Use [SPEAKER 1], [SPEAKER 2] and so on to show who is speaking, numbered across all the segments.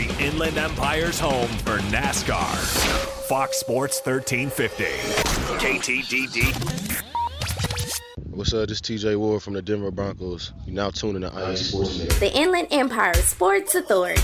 [SPEAKER 1] the Inland Empire's home for NASCAR. Fox Sports 1350. KTDD.
[SPEAKER 2] What's up? This is TJ Ward from the Denver Broncos. You're now tuning to IE Sports Net.
[SPEAKER 3] The Inland Empire Sports Authority.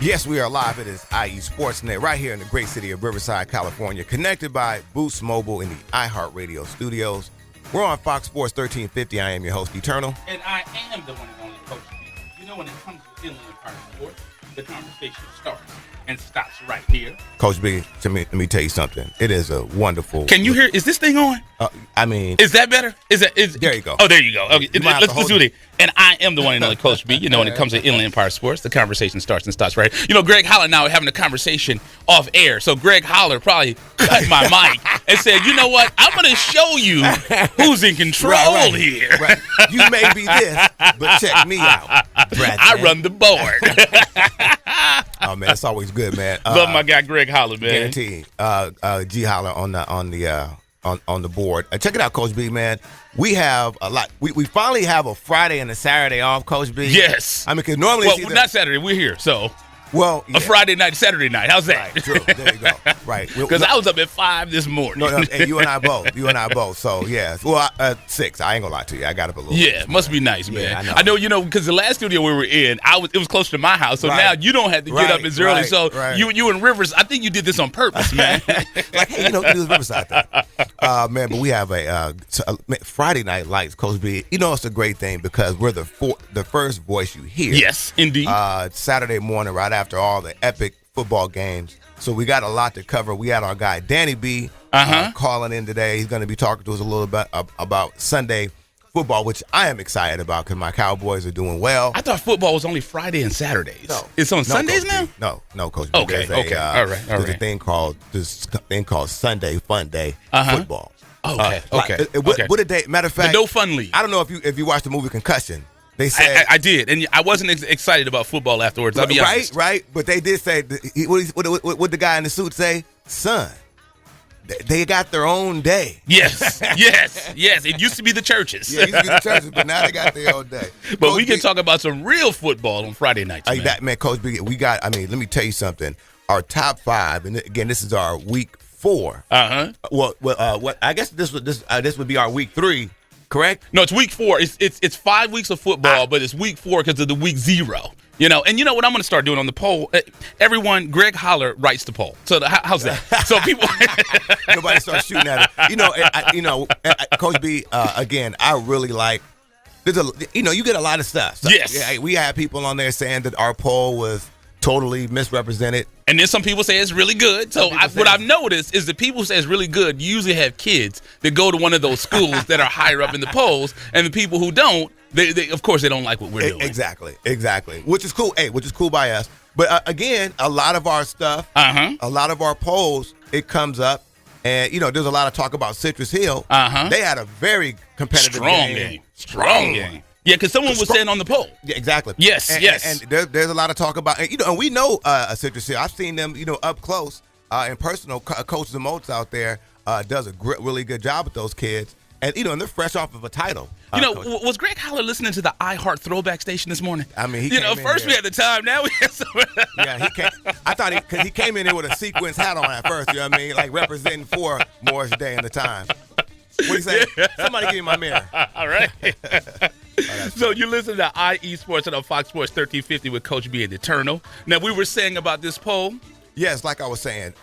[SPEAKER 4] Yes, we are live. It is IE Sportsnet right here in the great city of Riverside, California, connected by Boost Mobile in the iHeartRadio studios. We're on Fox Sports 1350. I am your host, Eternal.
[SPEAKER 5] And I am the one and only Coach B. You know, when it comes to Inland Empire Sports, the conversation starts and stops right here.
[SPEAKER 4] Coach B, let me tell you something. It is a wonderful...
[SPEAKER 5] Can you hear? Is this thing on? Is that better? There
[SPEAKER 4] you go.
[SPEAKER 5] Oh, there you go. Okay, let's do it. And I am the one and only Coach B. You know, when it comes to Inland Empire Sports, the conversation starts and stops right here. You know, Greg Holler and I are having a conversation off air. So Greg Holler probably cut my mic and said, you know what? I'm going to show you who's in control here.
[SPEAKER 4] Right. You may be this, but check me out.
[SPEAKER 5] I run the board.
[SPEAKER 4] Oh, man, it's always good, man.
[SPEAKER 5] Love my guy Greg Holler, man.
[SPEAKER 4] Guarantee. G Holler on the board. Check it out, Coach B, man. We have a lot. We finally have a Friday and a Saturday off, Coach B.
[SPEAKER 5] Yes.
[SPEAKER 4] I mean, because normally
[SPEAKER 5] it's not Saturday. We're here, so.
[SPEAKER 4] Well, yeah.
[SPEAKER 5] A Friday night, Saturday night. How's that?
[SPEAKER 4] Right, true. There you go. Right.
[SPEAKER 5] Because I was up at 5 this morning.
[SPEAKER 4] No, hey, you and I both. So, yeah. Well, 6. I ain't going to lie to you. I got up a little bit.
[SPEAKER 5] Yeah, must be nice, man.
[SPEAKER 4] Yeah, I know.
[SPEAKER 5] Because the last studio we were in, it was close to my house. So now you don't have to get up as early. So you and Rivers, I think you did this on purpose, man.
[SPEAKER 4] Like, hey, you do this Riverside thing. Man, but we have a Friday Night Lights, Coach B. You know, it's a great thing because we're the first voice you hear.
[SPEAKER 5] Yes, indeed.
[SPEAKER 4] Saturday morning, right after all the epic football games. So we got a lot to cover. We had our guy Danny B calling in today. He's going to be talking to us a little bit about Sunday football, which I am excited about because my Cowboys are doing well.
[SPEAKER 5] I thought football was only Friday and Saturdays. No. It's on Sundays now?
[SPEAKER 4] No, Coach B.
[SPEAKER 5] Okay. All right.
[SPEAKER 4] There's a thing called Sunday Fun Day football.
[SPEAKER 5] Okay.
[SPEAKER 4] What a day. Matter of fact,
[SPEAKER 5] the No Fun League.
[SPEAKER 4] I don't know if you watched the movie Concussion. They said
[SPEAKER 5] I did, and I wasn't excited about football afterwards. I'll be honest.
[SPEAKER 4] Right. But they did say, what the guy in the suit say? Son, they got their own day.
[SPEAKER 5] Yes. It used to be the churches.
[SPEAKER 4] Yeah, it used to be the churches, but now they got their own day.
[SPEAKER 5] But Coach we can talk about some real football on Friday nights, man.
[SPEAKER 4] Coach B, let me tell you something. Our top 5, and again, this is our week 4. Well, I guess this would be our week 3. Correct?
[SPEAKER 5] No, it's week 4. It's 5 weeks of football, but it's week 4 because of the week 0. You know, and you know what I'm going to start doing on the poll? Everyone, Greg Holler writes the poll. So how's that? So people,
[SPEAKER 4] nobody starts shooting at it. Coach B. Again, I really like. You get a lot of stuff. So,
[SPEAKER 5] yes.
[SPEAKER 4] Yeah, we had people on there saying that our poll was totally misrepresented.
[SPEAKER 5] And then some people say it's really good. So what I've noticed is the people who say it's really good you usually have kids that go to one of those schools that are higher up in the polls, and the people who don't, they of course they don't like what we're doing.
[SPEAKER 4] Exactly. Which is cool. Which is cool by us. But again, a lot of our stuff, a lot of our polls, it comes up, and there's a lot of talk about Citrus Hill. They had a very competitive game.
[SPEAKER 5] Strong game. Yeah, because someone was saying on the poll.
[SPEAKER 4] Yeah, exactly.
[SPEAKER 5] Yes.
[SPEAKER 4] And there's a lot of talk about, and we know Citrus Hill. I've seen them, up close, in personal. Coach Zamotes out there does a really good job with those kids, and and they're fresh off of a title.
[SPEAKER 5] Was Greg Holler listening to the iHeart Throwback Station this morning?
[SPEAKER 4] I mean,
[SPEAKER 5] first we had the time, now we have some.
[SPEAKER 4] Yeah, he came. I thought because he came in there with a sequence hat on at first. You know what I mean, like representing for Morris Day and the Time. What do you say? Somebody give me my mirror.
[SPEAKER 5] All right. So you listen to IE Sports on Fox Sports 1350 with Coach B and Eternal. Now, we were saying about this poll.
[SPEAKER 4] Yes, like I was saying,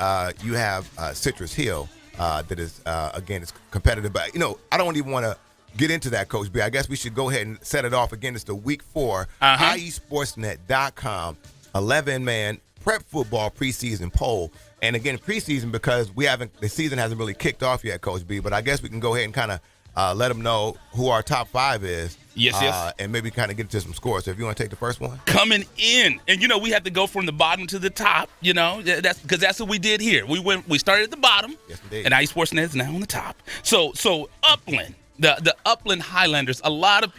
[SPEAKER 4] you have Citrus Hill that is, again, it's competitive. But, I don't even want to get into that, Coach B. I guess we should go ahead and set it off. Again, it's the week 4, IESportsnet.com, 11-man prep football preseason poll. And, again, preseason because the season hasn't really kicked off yet, Coach B. But I guess we can go ahead and kind of let them know who our top 5 is.
[SPEAKER 5] Yes.
[SPEAKER 4] And maybe kind of get to some scores. So if you want to take the first one.
[SPEAKER 5] Coming in. And, we have to go from the bottom to the top, That's because that's what we did here. We started at the bottom.
[SPEAKER 4] Yes, indeed.
[SPEAKER 5] And IE Sportsnet is now on the top. So Upland, the Upland Highlanders, a lot of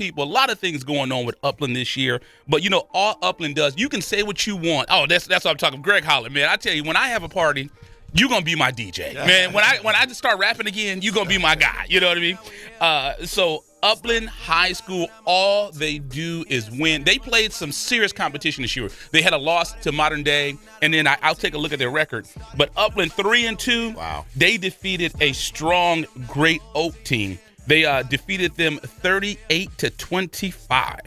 [SPEAKER 5] things going on with Upland this year. But, all Upland does, you can say what you want. Oh, that's what I'm talking. Greg Holler, man. I tell you, when I have a party, you're going to be my DJ. Man, when I just start rapping again, you're going to be my guy. You know what I mean? So Upland High School, all they do is win. They played some serious competition this year. They had a loss to Modern Day, and then I'll take a look at their record. But Upland 3-2.
[SPEAKER 4] Wow.
[SPEAKER 5] They defeated a strong Great Oak team. They defeated them 38-25.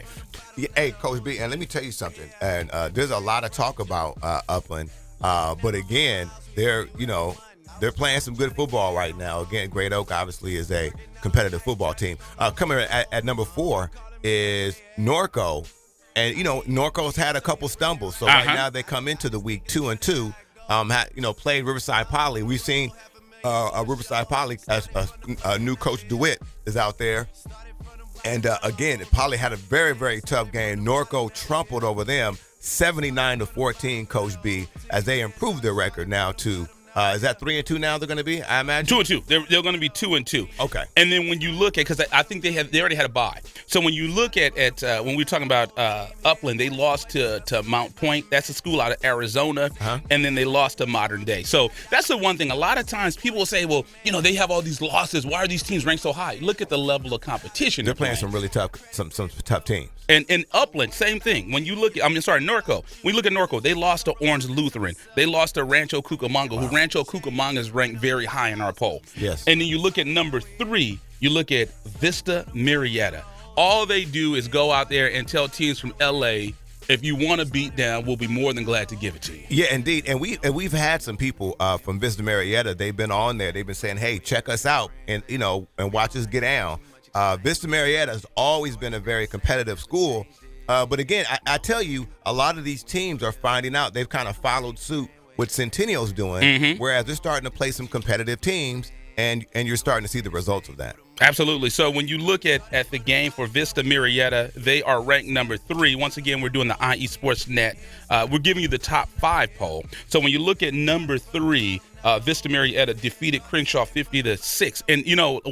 [SPEAKER 4] Yeah, hey, Coach B, and let me tell you something. And there's a lot of talk about Upland, but again, they're playing some good football right now. Again, Great Oak obviously is a competitive football team. Coming at number 4 is Norco, and Norco's had a couple stumbles, so right now they come into the week 2-2. Played Riverside Poly. We've seen Riverside Poly as a new coach DeWitt is out there. And again, Poly had a very, very tough game. Norco trampled over them 79-14, Coach B, as they improved their record now to is that 3-2 now they're going to be, I imagine?
[SPEAKER 5] 2-2. They're going to be 2-2.
[SPEAKER 4] Okay.
[SPEAKER 5] And then when you look at, because I think they already had a bye. So when you look at when we were talking about Upland, they lost to Mount Point. That's a school out of Arizona. And then they lost to Modern Day. So that's the one thing. A lot of times people will say, well, they have all these losses. Why are these teams ranked so high? Look at the level of competition.
[SPEAKER 4] They're playing some really tough, some tough teams.
[SPEAKER 5] And in Upland, same thing. When you look at, Norco. When you look at Norco, they lost to Orange Lutheran. They lost to Rancho Cucamonga, who Rancho Cucamonga is ranked very high in our poll.
[SPEAKER 4] Yes.
[SPEAKER 5] And then you look at number 3, you look at Vista Marietta. All they do is go out there and tell teams from L.A., if you want to beat down, we'll be more than glad to give it to you.
[SPEAKER 4] Yeah, indeed. And we've had some people from Vista Marietta. They've been on there. They've been saying, hey, check us out and watch us get down. Vista Marietta has always been a very competitive school. But again, I tell you, a lot of these teams are finding out they've kind of followed suit what Centennial's doing, whereas they're starting to play some competitive teams, and you're starting to see the results of that.
[SPEAKER 5] Absolutely. So when you look at the game for Vista Marietta, they are ranked number 3. Once again, we're doing the IE Sports Net. We're giving you the top 5 poll. So when you look at number 3, Vista Marietta defeated Crenshaw 50-6. And,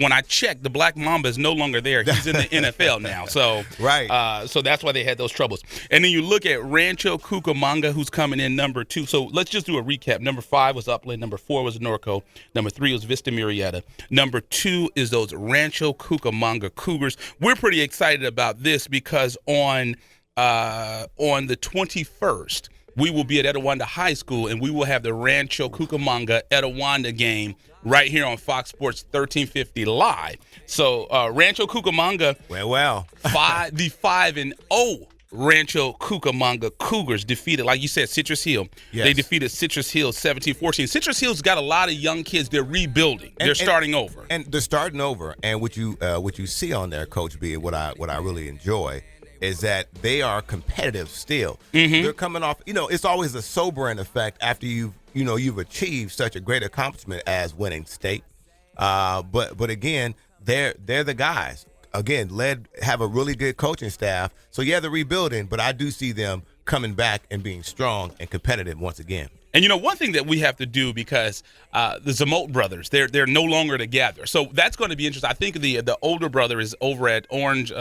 [SPEAKER 5] when I checked, the Black Mamba is no longer there. He's in the NFL now. So
[SPEAKER 4] right.
[SPEAKER 5] So that's why they had those troubles. And then you look at Rancho Cucamonga, who's coming in number 2. So let's just do a recap. Number 5 was Upland. Number 4 was Norco. Number 3 was Vista Marietta. Number 2 is those Rancho Cucamonga Cougars. We're pretty excited about this because on the 21st, we will be at Etiwanda High School, and we will have the Rancho Cucamonga Etiwanda game right here on Fox Sports 1350 live. So Rancho Cucamonga, the 5-0 Rancho Cucamonga Cougars defeated, like you said, Citrus Hill. Yes. They defeated Citrus Hill 17-14. Citrus Hill's got a lot of young kids. They're rebuilding. They're starting over.
[SPEAKER 4] And they're starting over. And what you see on there, Coach B, what I really enjoy is that they are competitive still. They're coming off, it's always a sobering effect after you've achieved such a great accomplishment as winning state. But again, they're the guys. Again, have a really good coaching staff. So yeah, they're rebuilding, but I do see them coming back and being strong and competitive once again.
[SPEAKER 5] And one thing that we have to do, because the Zamote brothers, they're no longer together. So that's going to be interesting. I think the older brother is over at Orange.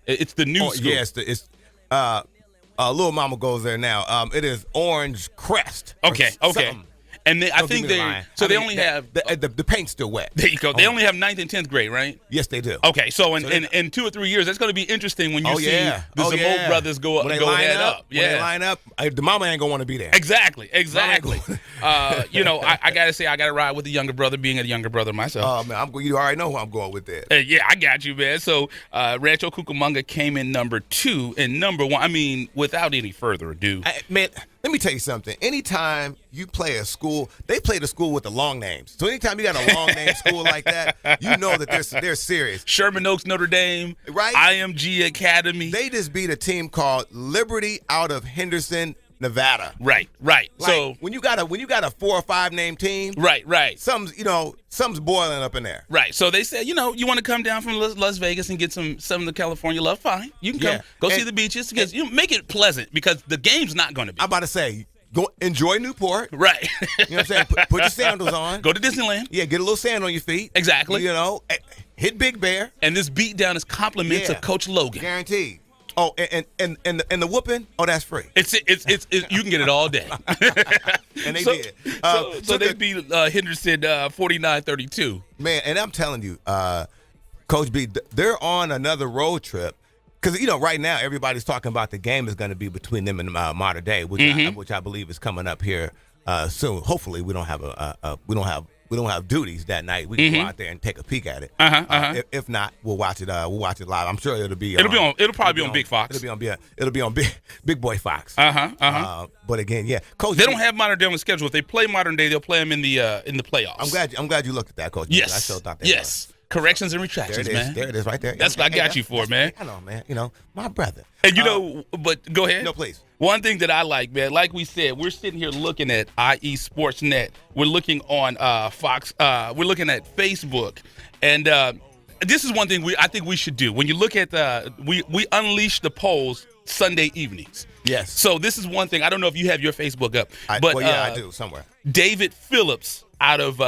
[SPEAKER 5] It's the new school.
[SPEAKER 4] Yes, it's Little Mama goes there now. It is Orange Crest.
[SPEAKER 5] Okay. And I think they only have
[SPEAKER 4] the paint's still wet.
[SPEAKER 5] There you go. They only have 9th and 10th grade, right?
[SPEAKER 4] Yes, they do.
[SPEAKER 5] Okay, so in 2 or 3 years, that's going to be interesting when you see the Zamote brothers go head up.
[SPEAKER 4] When they line up, the mama ain't gonna want to be there.
[SPEAKER 5] Exactly. I gotta say, I gotta ride with the younger brother, being a younger brother myself.
[SPEAKER 4] Oh man, you already know who I'm going with that.
[SPEAKER 5] Yeah, I got you, man. So Rancho Cucamonga came in number 2, and number 1. I mean, without any further ado,
[SPEAKER 4] man. Let me tell you something. Anytime you play a school, they play the school with the long names. So anytime you got a long name school like that, you know that they're serious.
[SPEAKER 5] Sherman Oaks, Notre Dame,
[SPEAKER 4] right?
[SPEAKER 5] IMG Academy.
[SPEAKER 4] They just beat a team called Liberty out of Henderson, Nevada.
[SPEAKER 5] Right.
[SPEAKER 4] Like, so when you got a 4 or 5 name team,
[SPEAKER 5] right.
[SPEAKER 4] Something's boiling up in there.
[SPEAKER 5] Right. So they said, you want to come down from Las Vegas and get some of the California love. Fine. You can go see the beaches, because make it pleasant, because the game's not going to be.
[SPEAKER 4] I'm about to say, go enjoy Newport.
[SPEAKER 5] Right.
[SPEAKER 4] You know what I'm saying? Put your sandals on.
[SPEAKER 5] Go to Disneyland.
[SPEAKER 4] Yeah, get a little sand on your feet.
[SPEAKER 5] Exactly.
[SPEAKER 4] Hit Big Bear.
[SPEAKER 5] And this beatdown is compliments of Coach Logan.
[SPEAKER 4] Guaranteed. Oh, and the whooping, that's free.
[SPEAKER 5] It's you can get it all day.
[SPEAKER 4] And they did.
[SPEAKER 5] So they beat Henderson 49-32.
[SPEAKER 4] Man, and I'm telling you, Coach B, they're on another road trip. Because, right now everybody's talking about the game is going to be between them and Modern Day, which I believe is coming up here soon. Hopefully we don't have duties that night. We can go out there and take a peek at it. If not, we'll watch it. We'll watch it live. I'm sure it'll probably be on Big Fox. It'll be on Big Boy Fox. But again, yeah, Coach.
[SPEAKER 5] They don't have Modern Day on the schedule. If they play Modern Day, they'll play them in the playoffs.
[SPEAKER 4] I'm glad you looked at that, Coach.
[SPEAKER 5] Yes.
[SPEAKER 4] I still thought that.
[SPEAKER 5] Yes. Corrections and retractions, man.
[SPEAKER 4] There it is, right there.
[SPEAKER 5] That's what I got you for, man.
[SPEAKER 4] I know, man. My brother.
[SPEAKER 5] And but go ahead.
[SPEAKER 4] No, please.
[SPEAKER 5] One thing that I like, man, like we said, we're sitting here looking at IE Sportsnet. We're looking on Fox. We're looking at Facebook, and this is one thing I think we should do. When you look at we unleash the polls Sunday evenings.
[SPEAKER 4] Yes.
[SPEAKER 5] So this is one thing. I don't know if you have your Facebook up,
[SPEAKER 4] I do somewhere.
[SPEAKER 5] David Phillips out of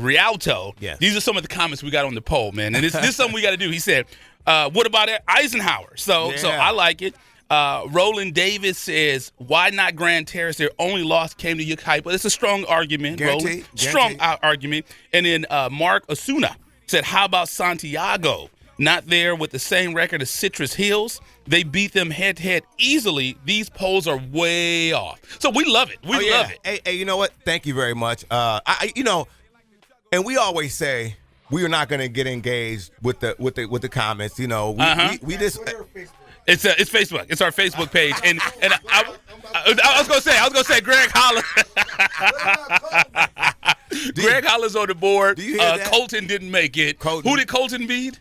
[SPEAKER 5] Rialto.
[SPEAKER 4] Yes.
[SPEAKER 5] These are some of the comments we got on the poll, man. And this is something we got to do. He said, what about Eisenhower? So I like it. Roland Davis says, why not Grand Terrace? Their only loss came to Yucaipa. It's a strong argument, Roland. Strong argument. And then Mark Osuna said, how about Santiago? Not there with the same record as Citrus Hills. They beat them head-to-head easily. These polls are way off. So we love it. We love it.
[SPEAKER 4] Hey, you know what? Thank you very much. And we always say we are not going to get engaged with the comments. We just.
[SPEAKER 5] It's Facebook. It's our Facebook page. And I was gonna say Greg Holler. Greg Holler's on the board.
[SPEAKER 4] Do you hear that?
[SPEAKER 5] Colton didn't make it.
[SPEAKER 4] Colton.
[SPEAKER 5] Who did Colton beat?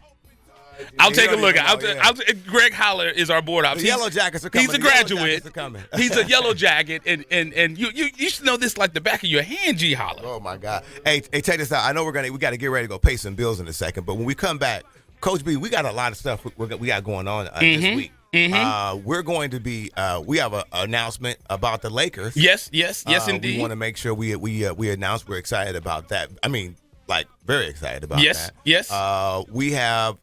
[SPEAKER 5] I'll take a look. Greg Holler is our board option.
[SPEAKER 4] The Yellow Jackets are coming.
[SPEAKER 5] He's a graduate. He's a Yellow Jacket, and you should know this like the back of your hand, G Holler.
[SPEAKER 4] Oh my God! Hey, check this out. I know we got to get ready to go pay some bills in a second, but when we come back, Coach B, we got a lot of stuff we got going on this week. We're going to be. We have an announcement about the Lakers.
[SPEAKER 5] Yes, indeed.
[SPEAKER 4] We want to make sure we announce we're excited about that. I mean, like very excited about that.
[SPEAKER 5] Yes.
[SPEAKER 4] We have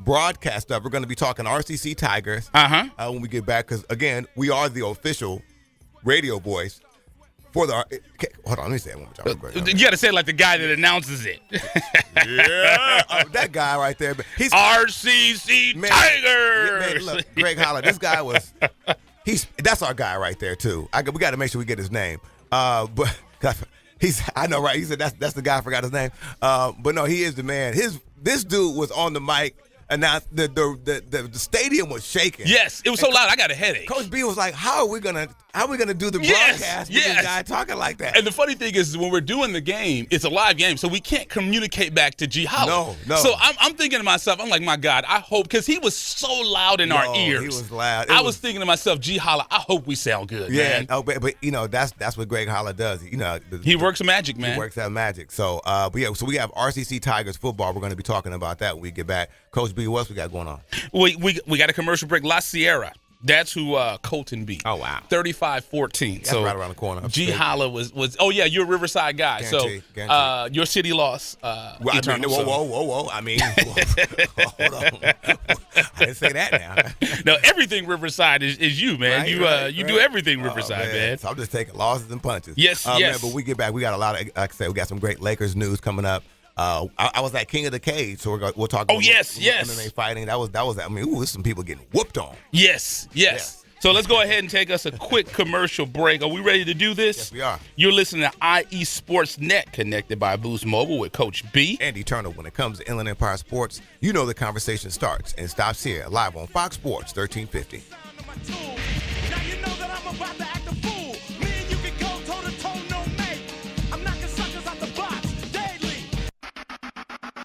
[SPEAKER 4] broadcast stuff. We're going to be talking RCC Tigers when we get back because again, we are the official radio voice for the. Hold on, let me say it one more time.
[SPEAKER 5] You got to say it like the guy that announces it.
[SPEAKER 4] That guy right there. He's
[SPEAKER 5] RCC Tigers.
[SPEAKER 4] Man, look, Greg Holler. This guy was. That's our guy right there too. We got to make sure we get his name. But I know, right? He said that's the guy. I forgot his name. But no, he is the man. This dude was on the mic. And now the stadium was shaking.
[SPEAKER 5] Yes, it was so loud. I got a headache.
[SPEAKER 4] Coach B was like, "How are we gonna do the broadcast with this guy talking like that?"
[SPEAKER 5] And the funny thing is, when we're doing the game, it's a live game, so we can't communicate back to G Holler.
[SPEAKER 4] No.
[SPEAKER 5] So I'm thinking to myself, I'm like, my God, I hope because he was so loud in our ears.
[SPEAKER 4] He was loud.
[SPEAKER 5] I was thinking to myself, G Holler, I hope we sound good.
[SPEAKER 4] Yeah.
[SPEAKER 5] Man.
[SPEAKER 4] Oh, but that's what Greg Holler does.
[SPEAKER 5] He works magic, man.
[SPEAKER 4] He works that magic. So so we have RCC Tigers football. We're going to be talking about that when we get back. Coach B, what else we got going on?
[SPEAKER 5] We got a commercial break. La Sierra. That's who Colton beat.
[SPEAKER 4] Oh, wow.
[SPEAKER 5] 35-14.
[SPEAKER 4] That's right around the corner.
[SPEAKER 5] G Holler was oh, yeah, you're a Riverside guy.
[SPEAKER 4] Guaranteed.
[SPEAKER 5] Your city lost.
[SPEAKER 4] Whoa. I mean, hold on. I didn't say that now.
[SPEAKER 5] No, everything Riverside is you, man. Right, you do everything Riverside, man.
[SPEAKER 4] So I'm just taking losses and punches.
[SPEAKER 5] Yes.
[SPEAKER 4] Man, but we get back. We got a lot of, like I said, we got some great Lakers news coming up. I was at King of the Cage, so we'll talk about MMA fighting. That was. I mean, there's some people getting whooped on.
[SPEAKER 5] Yes. So let's go ahead and take us a quick commercial break. Are we ready to do this?
[SPEAKER 4] Yes, we are.
[SPEAKER 5] You're listening to IE Sportsnet, connected by Boost Mobile with Coach B.
[SPEAKER 4] Andy Turner. When it comes to Inland Empire Sports, you know the conversation starts and stops here, live on Fox Sports 1350.
[SPEAKER 6] Now you know that I'm about to act a fool. Me and you can go toe to toe, no mate. I'm knocking suckers out the box daily.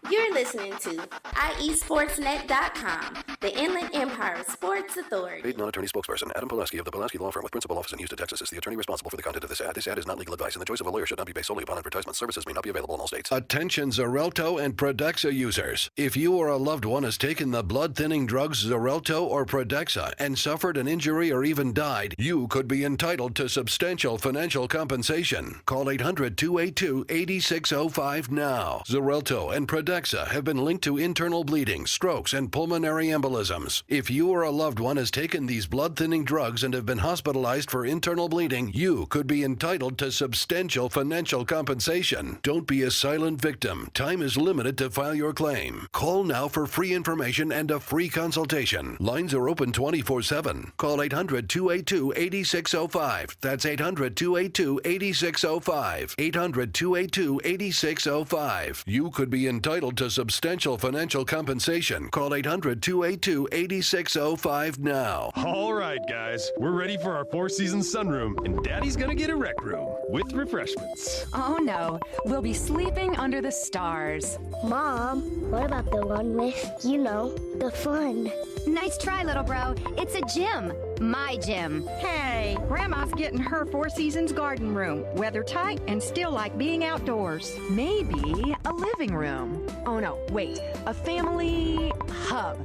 [SPEAKER 3] You're listening to IESportsNet.com, the Inland Empire Sports Authority.
[SPEAKER 7] Paid non-attorney spokesperson Adam Pulaski of the Pulaski Law Firm with principal office in Houston, Texas is the attorney responsible for the content of this ad. This ad is not legal advice, and the choice of a lawyer should not be based solely upon advertisement. Services may not be available in all states.
[SPEAKER 8] Attention Xarelto and Prodexa users. If you or a loved one has taken the blood-thinning drugs Xarelto or Prodexa and suffered an injury or even died, you could be entitled to substantial financial compensation. Call 800-282-8605 now. Xarelto and Prodexa have been linked to internal bleeding, strokes, and pulmonary embolism. embolisms. If you or a loved one has taken these blood-thinning drugs and have been hospitalized for internal bleeding, you could be entitled to substantial financial compensation. Don't be a silent victim. Time is limited to file your claim. Call now for free information and a free consultation. Lines are open 24/7. Call 800-282-8605. That's 800-282-8605. 800-282-8605. You could be entitled to substantial financial compensation. Call 800-282-8605 now.
[SPEAKER 9] All right, guys, we're ready for our Four Seasons sunroom, and Daddy's gonna get a rec room with refreshments.
[SPEAKER 10] Oh no, we'll be sleeping under the stars.
[SPEAKER 11] Mom, what about the one with, the fun?
[SPEAKER 12] Nice try, little bro. It's a gym. My gym.
[SPEAKER 10] Hey, Grandma's getting her Four Seasons garden room. Weather tight and still like being outdoors. Maybe a living room. Oh no, wait, a family hub.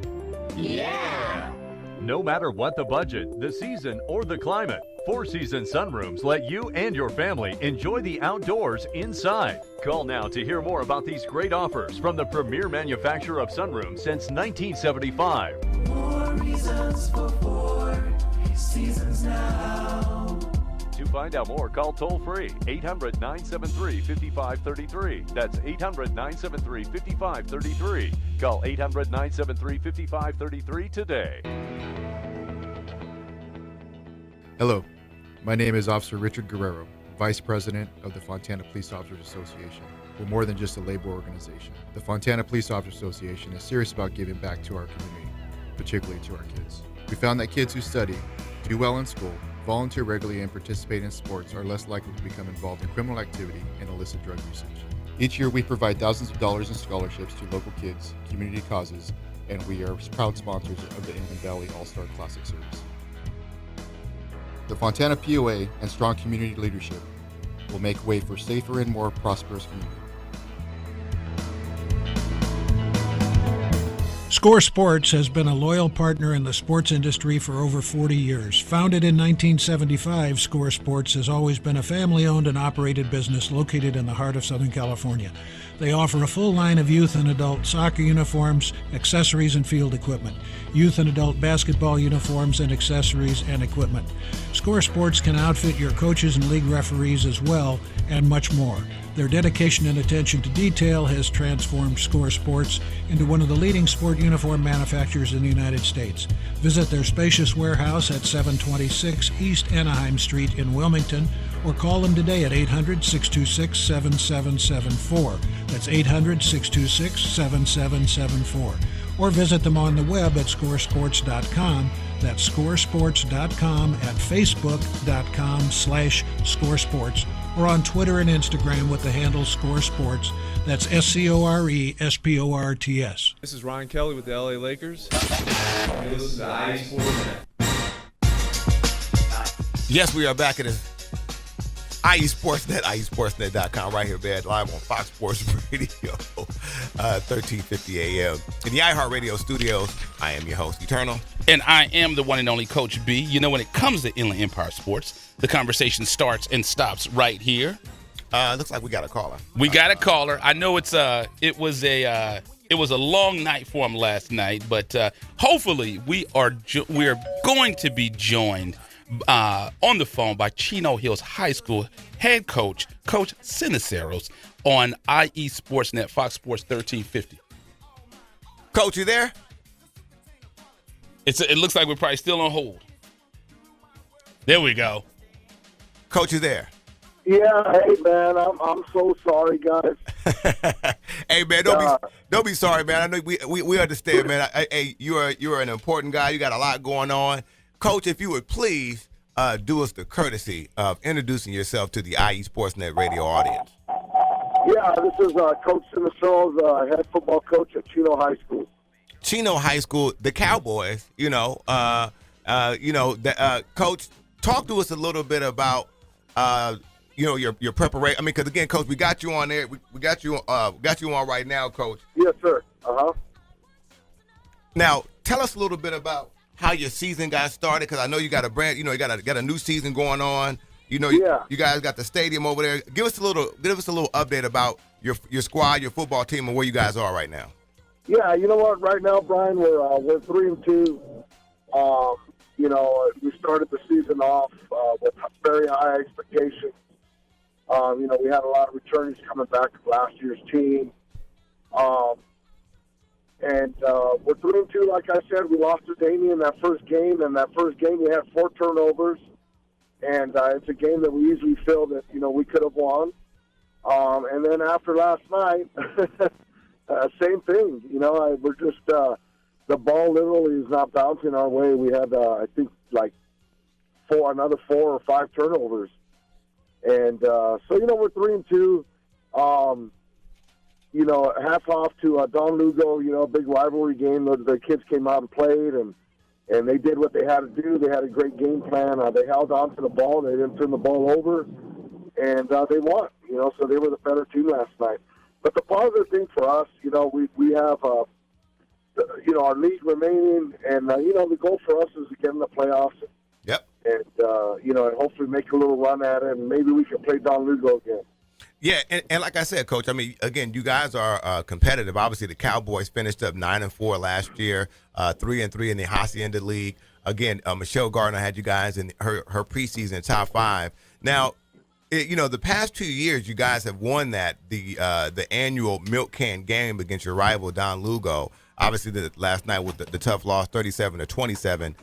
[SPEAKER 9] Yeah! No matter what the budget, the season, or the climate, Four Seasons sunrooms let you and your family enjoy the outdoors inside. Call now to hear more about these great offers from the premier manufacturer of sunrooms since 1975.
[SPEAKER 6] More reasons for Four Seasons now.
[SPEAKER 9] To find out more, call toll-free 800-973-5533. That's 800-973-5533. Call 800-973-5533 today.
[SPEAKER 13] Hello, my name is Officer Richard Guerrero, Vice President of the Fontana Police Officers Association. We're more than just a labor organization. The Fontana Police Officers Association is serious about giving back to our community, particularly to our kids. We found that kids who study, do well in school, volunteer regularly, and participate in sports are less likely to become involved in criminal activity and illicit drug usage. Each year we provide thousands of dollars in scholarships to local kids, community causes, and we are proud sponsors of the Inland Valley All-Star Classic Series. The Fontana POA and strong community leadership will make way for safer and more prosperous community.
[SPEAKER 14] Score Sports has been a loyal partner in the sports industry for over 40 years. Founded in 1975, Score Sports has always been a family-owned and operated business located in the heart of Southern California. They offer a full line of youth and adult soccer uniforms, accessories, and field equipment, youth and adult basketball uniforms and accessories and equipment. Score Sports can outfit your coaches and league referees as well, and much more. Their dedication and attention to detail has transformed Score Sports into one of the leading sport uniform manufacturers in the United States. Visit their spacious warehouse at 726 East Anaheim Street in Wilmington, or call them today at 800-626-7774. That's 800-626-7774. Or visit them on the web at scoresports.com. That's scoresports.com, at facebook.com/scoresports, or on Twitter and Instagram with the handle Score Sports. That's SCORESPORTS.
[SPEAKER 15] This is Ryan Kelly with the LA Lakers. And this is the IE Sports Net.
[SPEAKER 4] Yes, we are back at the IE Sportsnet, IESportsnet.com, right here, man, live on Fox Sports Radio, 1350 AM. In the iHeartRadio studios, I am your host, Eternal.
[SPEAKER 5] And I am the one and only Coach B. You know, when it comes to Inland Empire Sports, the conversation starts and stops right here.
[SPEAKER 4] Looks like we got a caller.
[SPEAKER 5] We got a caller. I know it was a long night for him last night, but hopefully we are going to be joined on the phone by Chino Hills High School head coach, Coach Ceniceros, on IE Sportsnet, Fox Sports 1350.
[SPEAKER 4] Coach, you there?
[SPEAKER 5] It looks like we're probably still on hold. There we go.
[SPEAKER 4] Coach, you there?
[SPEAKER 16] Yeah, hey man, I'm so sorry, guys.
[SPEAKER 4] Hey man, don't be sorry, man. I know we understand, man. Hey, you're an important guy. You got a lot going on. Coach, if you would please do us the courtesy of introducing yourself to the IE Sportsnet radio audience.
[SPEAKER 16] Yeah, this is Coach Ceniceros, head football coach at Chino High School.
[SPEAKER 4] Chino High School, the Cowboys. Coach, talk to us a little bit about your preparation. I mean, because again, Coach, we got you on there. We got you on right now, Coach.
[SPEAKER 16] Yes, sir.
[SPEAKER 4] Now, tell us a little bit about how your season got started, because I know you got a got a new season going on. You guys got the stadium over there. Give us a little update about your squad, your football team, and where you guys are right now.
[SPEAKER 16] Yeah, you know what? Right now, Brian, we're 3-2. You know, we started the season off with very high expectations. You know, we had a lot of returnees coming back to last year's team. And we're 3-2, like I said. We lost to Danny in that first game, and that first game we had 4 turnovers. And it's a game that we easily feel that, you know, we could have won. And then after last night, same thing. You know, we're just the ball literally is not bouncing our way. We had, I think, like another 4 or 5 turnovers. And so, you know, we're 3-2. You know, hats off to Don Lugo, you know, a big rivalry game. The kids came out and played, and they did what they had to do. They had a great game plan. They held on to the ball. They didn't turn the ball over, and they won. You know, so they were the better team last night. But the positive thing for us, you know, we have, you know, our league remaining, and, you know, the goal for us is to get in the playoffs.
[SPEAKER 4] Yep.
[SPEAKER 16] And, you know, and hopefully make a little run at it, and maybe we can play Don Lugo again.
[SPEAKER 4] Yeah, and like I said, Coach, I mean, again, you guys are competitive. Obviously, the Cowboys finished up 9-4 last year, 3-3 in the Hacienda League. Again, Michelle Gardner had you guys in her preseason top 5. Now, you know, the past 2 years, you guys have won the annual milk can game against your rival Don Lugo. Obviously, last night with the tough loss, 37-27.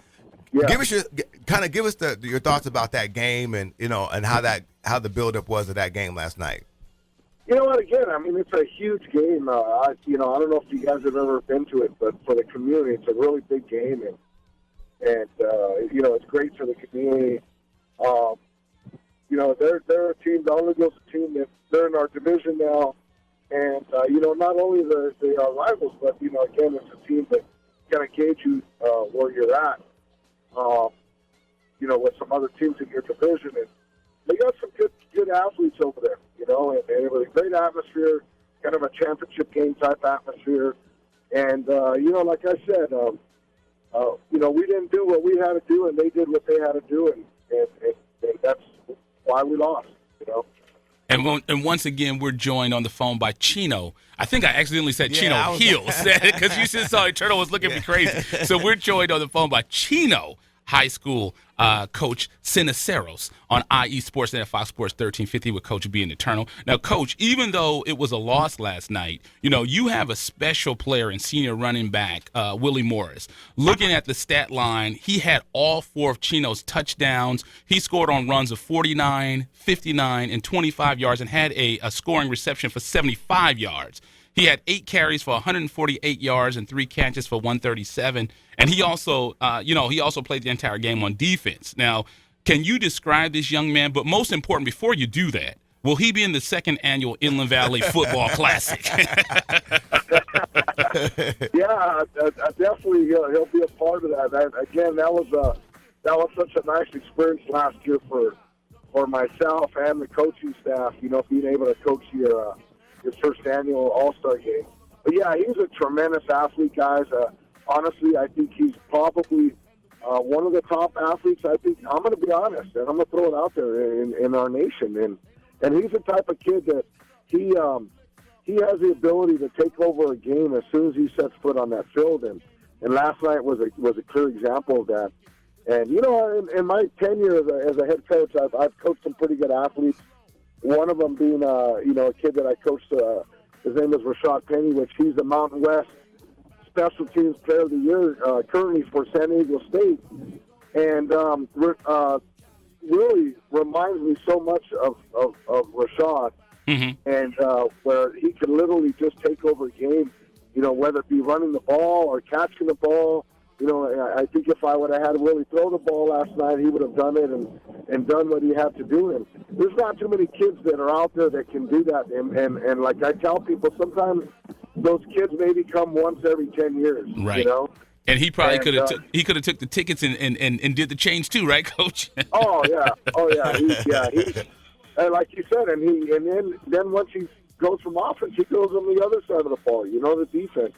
[SPEAKER 16] Yeah.
[SPEAKER 4] Give us your thoughts about that game, and you know, and how the buildup was of that game last night.
[SPEAKER 16] You know what? Again, I mean, it's a huge game. You know, I don't know if you guys have ever been to it, but for the community, it's a really big game, and you know, it's great for the community. You know, they're a team. Don Lugo's a team that they're in our division now, and you know, not only they are rivals, but you know, again, it's a team that kind of gauge you where you're at. You know, with some other teams in your division, and they got some good athletes over there. You know, and it was a great atmosphere, kind of a championship game type atmosphere. And you know, like I said, you know, we didn't do what we had to do, and they did what they had to do, and that's why we lost. You know.
[SPEAKER 5] And once again, we're joined on the phone by Chino. I think I accidentally said Chino Heels because you just saw Turtle was looking at me crazy. So we're joined on the phone by Chino High School coach Ceniceros on IE Sportsnet at Fox Sports 1350 with Coach B and Eternal. Now, Coach, even though it was a loss last night, you know, you have a special player and senior running back, Willie Morris. Looking at the stat line, he had all 4 of Chino's touchdowns. He scored on runs of 49, 59, and 25 yards and had a scoring reception for 75 yards. He had 8 carries for 148 yards and 3 catches for 137. And he also, he also played the entire game on defense. Now, can you describe this young man? But most important, before you do that, will he be in the 2nd annual Inland Valley Football Classic?
[SPEAKER 16] Yeah, definitely he'll be a part of that. Again, that was such a nice experience last year for myself and the coaching staff. You know, being able to coach your first annual All-Star game. But yeah, he's a tremendous athlete, guys. Honestly, I think he's probably one of the top athletes. I think, I'm going to be honest, and I'm going to throw it out there in our nation. And he's the type of kid that he has the ability to take over a game as soon as he sets foot on that field. And last night was a clear example of that. And you know, in my tenure as a head coach, I've coached some pretty good athletes. One of them being, you know, a kid that I coached. His name is Rashad Penny, which he's the Mountain West Special Teams Player of the Year currently for San Diego State, and really reminds me so much of Rashad, and where he can literally just take over a game. You know, whether it be running the ball or catching the ball. You know, I think if I would have had Willie throw the ball last night, he would have done it and done what he had to do. And there's not too many kids that are out there that can do that. And like I tell people, sometimes those kids maybe come once every 10 years.
[SPEAKER 5] Right.
[SPEAKER 16] You know?
[SPEAKER 5] And he probably could have took the tickets and did the change too, right, Coach?
[SPEAKER 16] Oh yeah. And like you said, and then once he goes from offense, he goes on the other side of the ball. You know, the defense.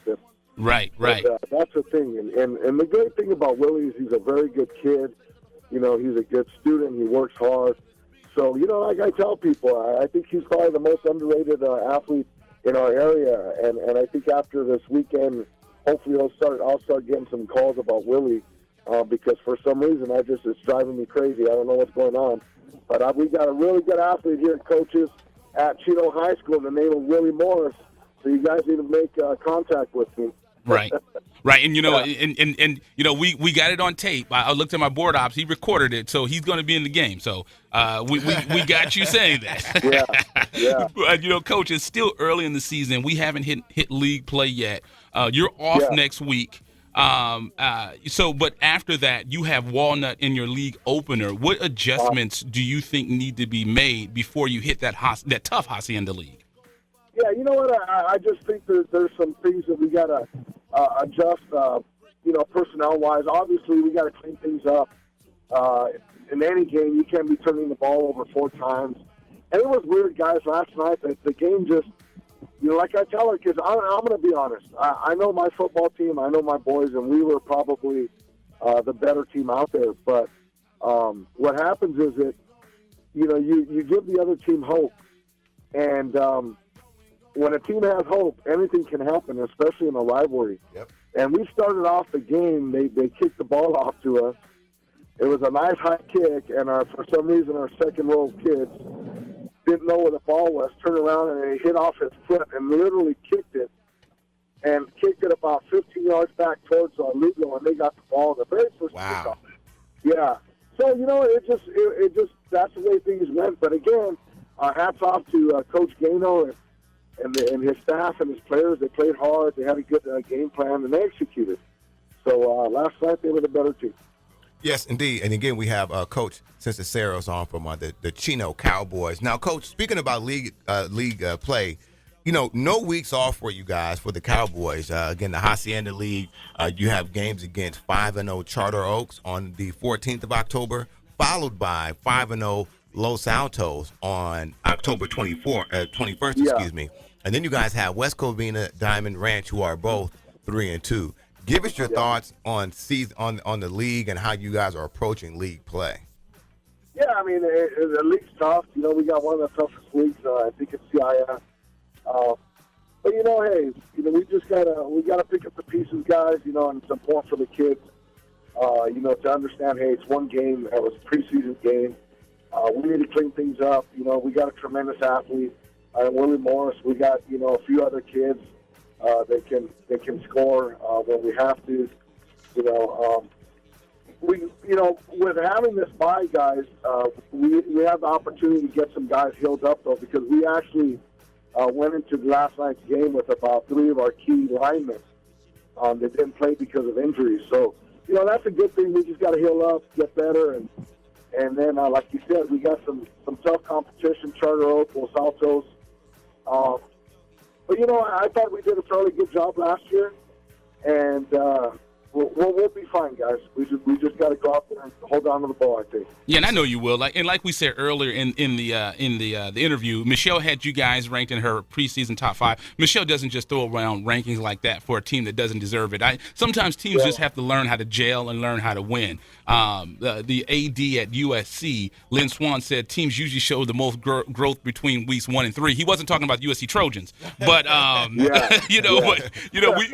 [SPEAKER 5] Right.
[SPEAKER 16] That's the thing. And the great thing about Willie is he's a very good kid. You know, he's a good student. He works hard. So, you know, like I tell people, I think he's probably the most underrated athlete in our area. And I think after this weekend, hopefully I'll start getting some calls about Willie, because for some reason it's driving me crazy. I don't know what's going on. But we got a really good athlete here, coaches, at Chino High School in the name of Willie Morris. So you guys need to make contact with me.
[SPEAKER 5] Right. And we got it on tape. I looked at my board ops. He recorded it, so he's going to be in the game. So we got you saying that.
[SPEAKER 16] Yeah.
[SPEAKER 5] But, Coach, it's still early in the season. We haven't hit league play yet. You're off next week. But after that, you have Walnut in your league opener. What adjustments do you think need to be made before you hit that tough Hacienda League?
[SPEAKER 16] Yeah, you know what? I just think there's some things that we got to adjust, personnel-wise. Obviously, we got to clean things up. In any game, you can't be turning the ball over 4 times. And it was weird, guys, last night. The game just, like I tell our kids, I'm going to be honest. I know my football team. I know my boys, and we were probably the better team out there. But what happens is that, you give the other team hope. And when a team has hope, anything can happen, especially in a rivalry.
[SPEAKER 4] Yep.
[SPEAKER 16] And we started off the game, they kicked the ball off to us. It was a nice high kick, and for some reason our second row of kids didn't know where the ball was, turned around, and they hit off his foot and literally kicked it about 15 yards back towards Lugo, and they got the ball the very first kickoff. Yeah. So, it just that's the way things went. But again, hats off to Coach Gano and his staff and his players. They played hard. They had a good game plan, and they executed. So last night they were the better team.
[SPEAKER 4] Yes, indeed. And again, we have Coach Ceniceros on from the Chino Cowboys. Now, Coach, speaking about league play, no weeks off for you guys for the Cowboys. Again, the Hacienda League, you have games against 5-0 Charter Oaks on the 14th of October, followed by 5-0 Los Altos on October 21st, excuse me. And then you guys have West Covina, Diamond Ranch, who are both 3-2. Give us your thoughts on the league and how you guys are approaching league play.
[SPEAKER 16] Yeah, I mean, the league's tough. We got one of the toughest leagues. I think it's CIF. But hey, we just gotta pick up the pieces, guys. And it's important for the kids. To understand, hey, it's one game. It was a preseason game. We need to clean things up. We got a tremendous athlete, Willie Morris. We got a few other kids that can score when we have to. With having this bye, guys, we have the opportunity to get some guys healed up though, because we actually went into last night's game with about 3 of our key linemen that didn't play because of injuries. So that's a good thing. We just got to heal up, get better, and then, like you said, we got some tough competition, Charter Oak, Los Altos. But, I thought we did a fairly good job last year, and we'll be fine, guys. We just got to go out there and hold on to the ball, I think.
[SPEAKER 5] Yeah, and I know you will. Like we said earlier in the interview, Michelle had you guys ranked in her preseason top 5. Michelle doesn't just throw around rankings like that for a team that doesn't deserve it. Sometimes teams just have to learn how to gel and learn how to win. The AD at USC, Lynn Swan, said teams usually show the most growth between weeks 1 and 3. He wasn't talking about the USC Trojans, but we,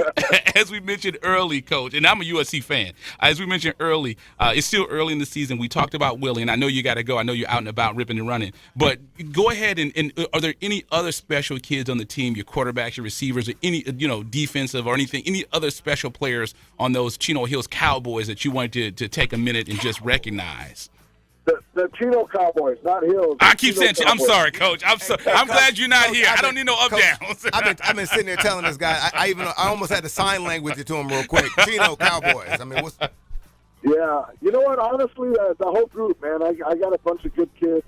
[SPEAKER 5] as we mentioned early, Coach, and I'm a USC fan. As we mentioned early, it's still early in the season. We talked about Willie, and I know you got to go. I know you're out and about, ripping and running. But go ahead and are there any other special kids on the team, your quarterbacks, your receivers, or any defensive or anything, any other special players on those Chino Hills Cowboys that you wanted to take a minute and just recognize?
[SPEAKER 16] The Chino Cowboys, not Hills.
[SPEAKER 5] I keep saying, I'm sorry, Coach. I'm glad you're not here. I don't need no up-downs.
[SPEAKER 4] I've been sitting there telling this guy. I almost had to sign language to him real quick. Chino Cowboys. I mean, what's...
[SPEAKER 16] Yeah, you know what? Honestly, the whole group, man. I got a bunch of good kids.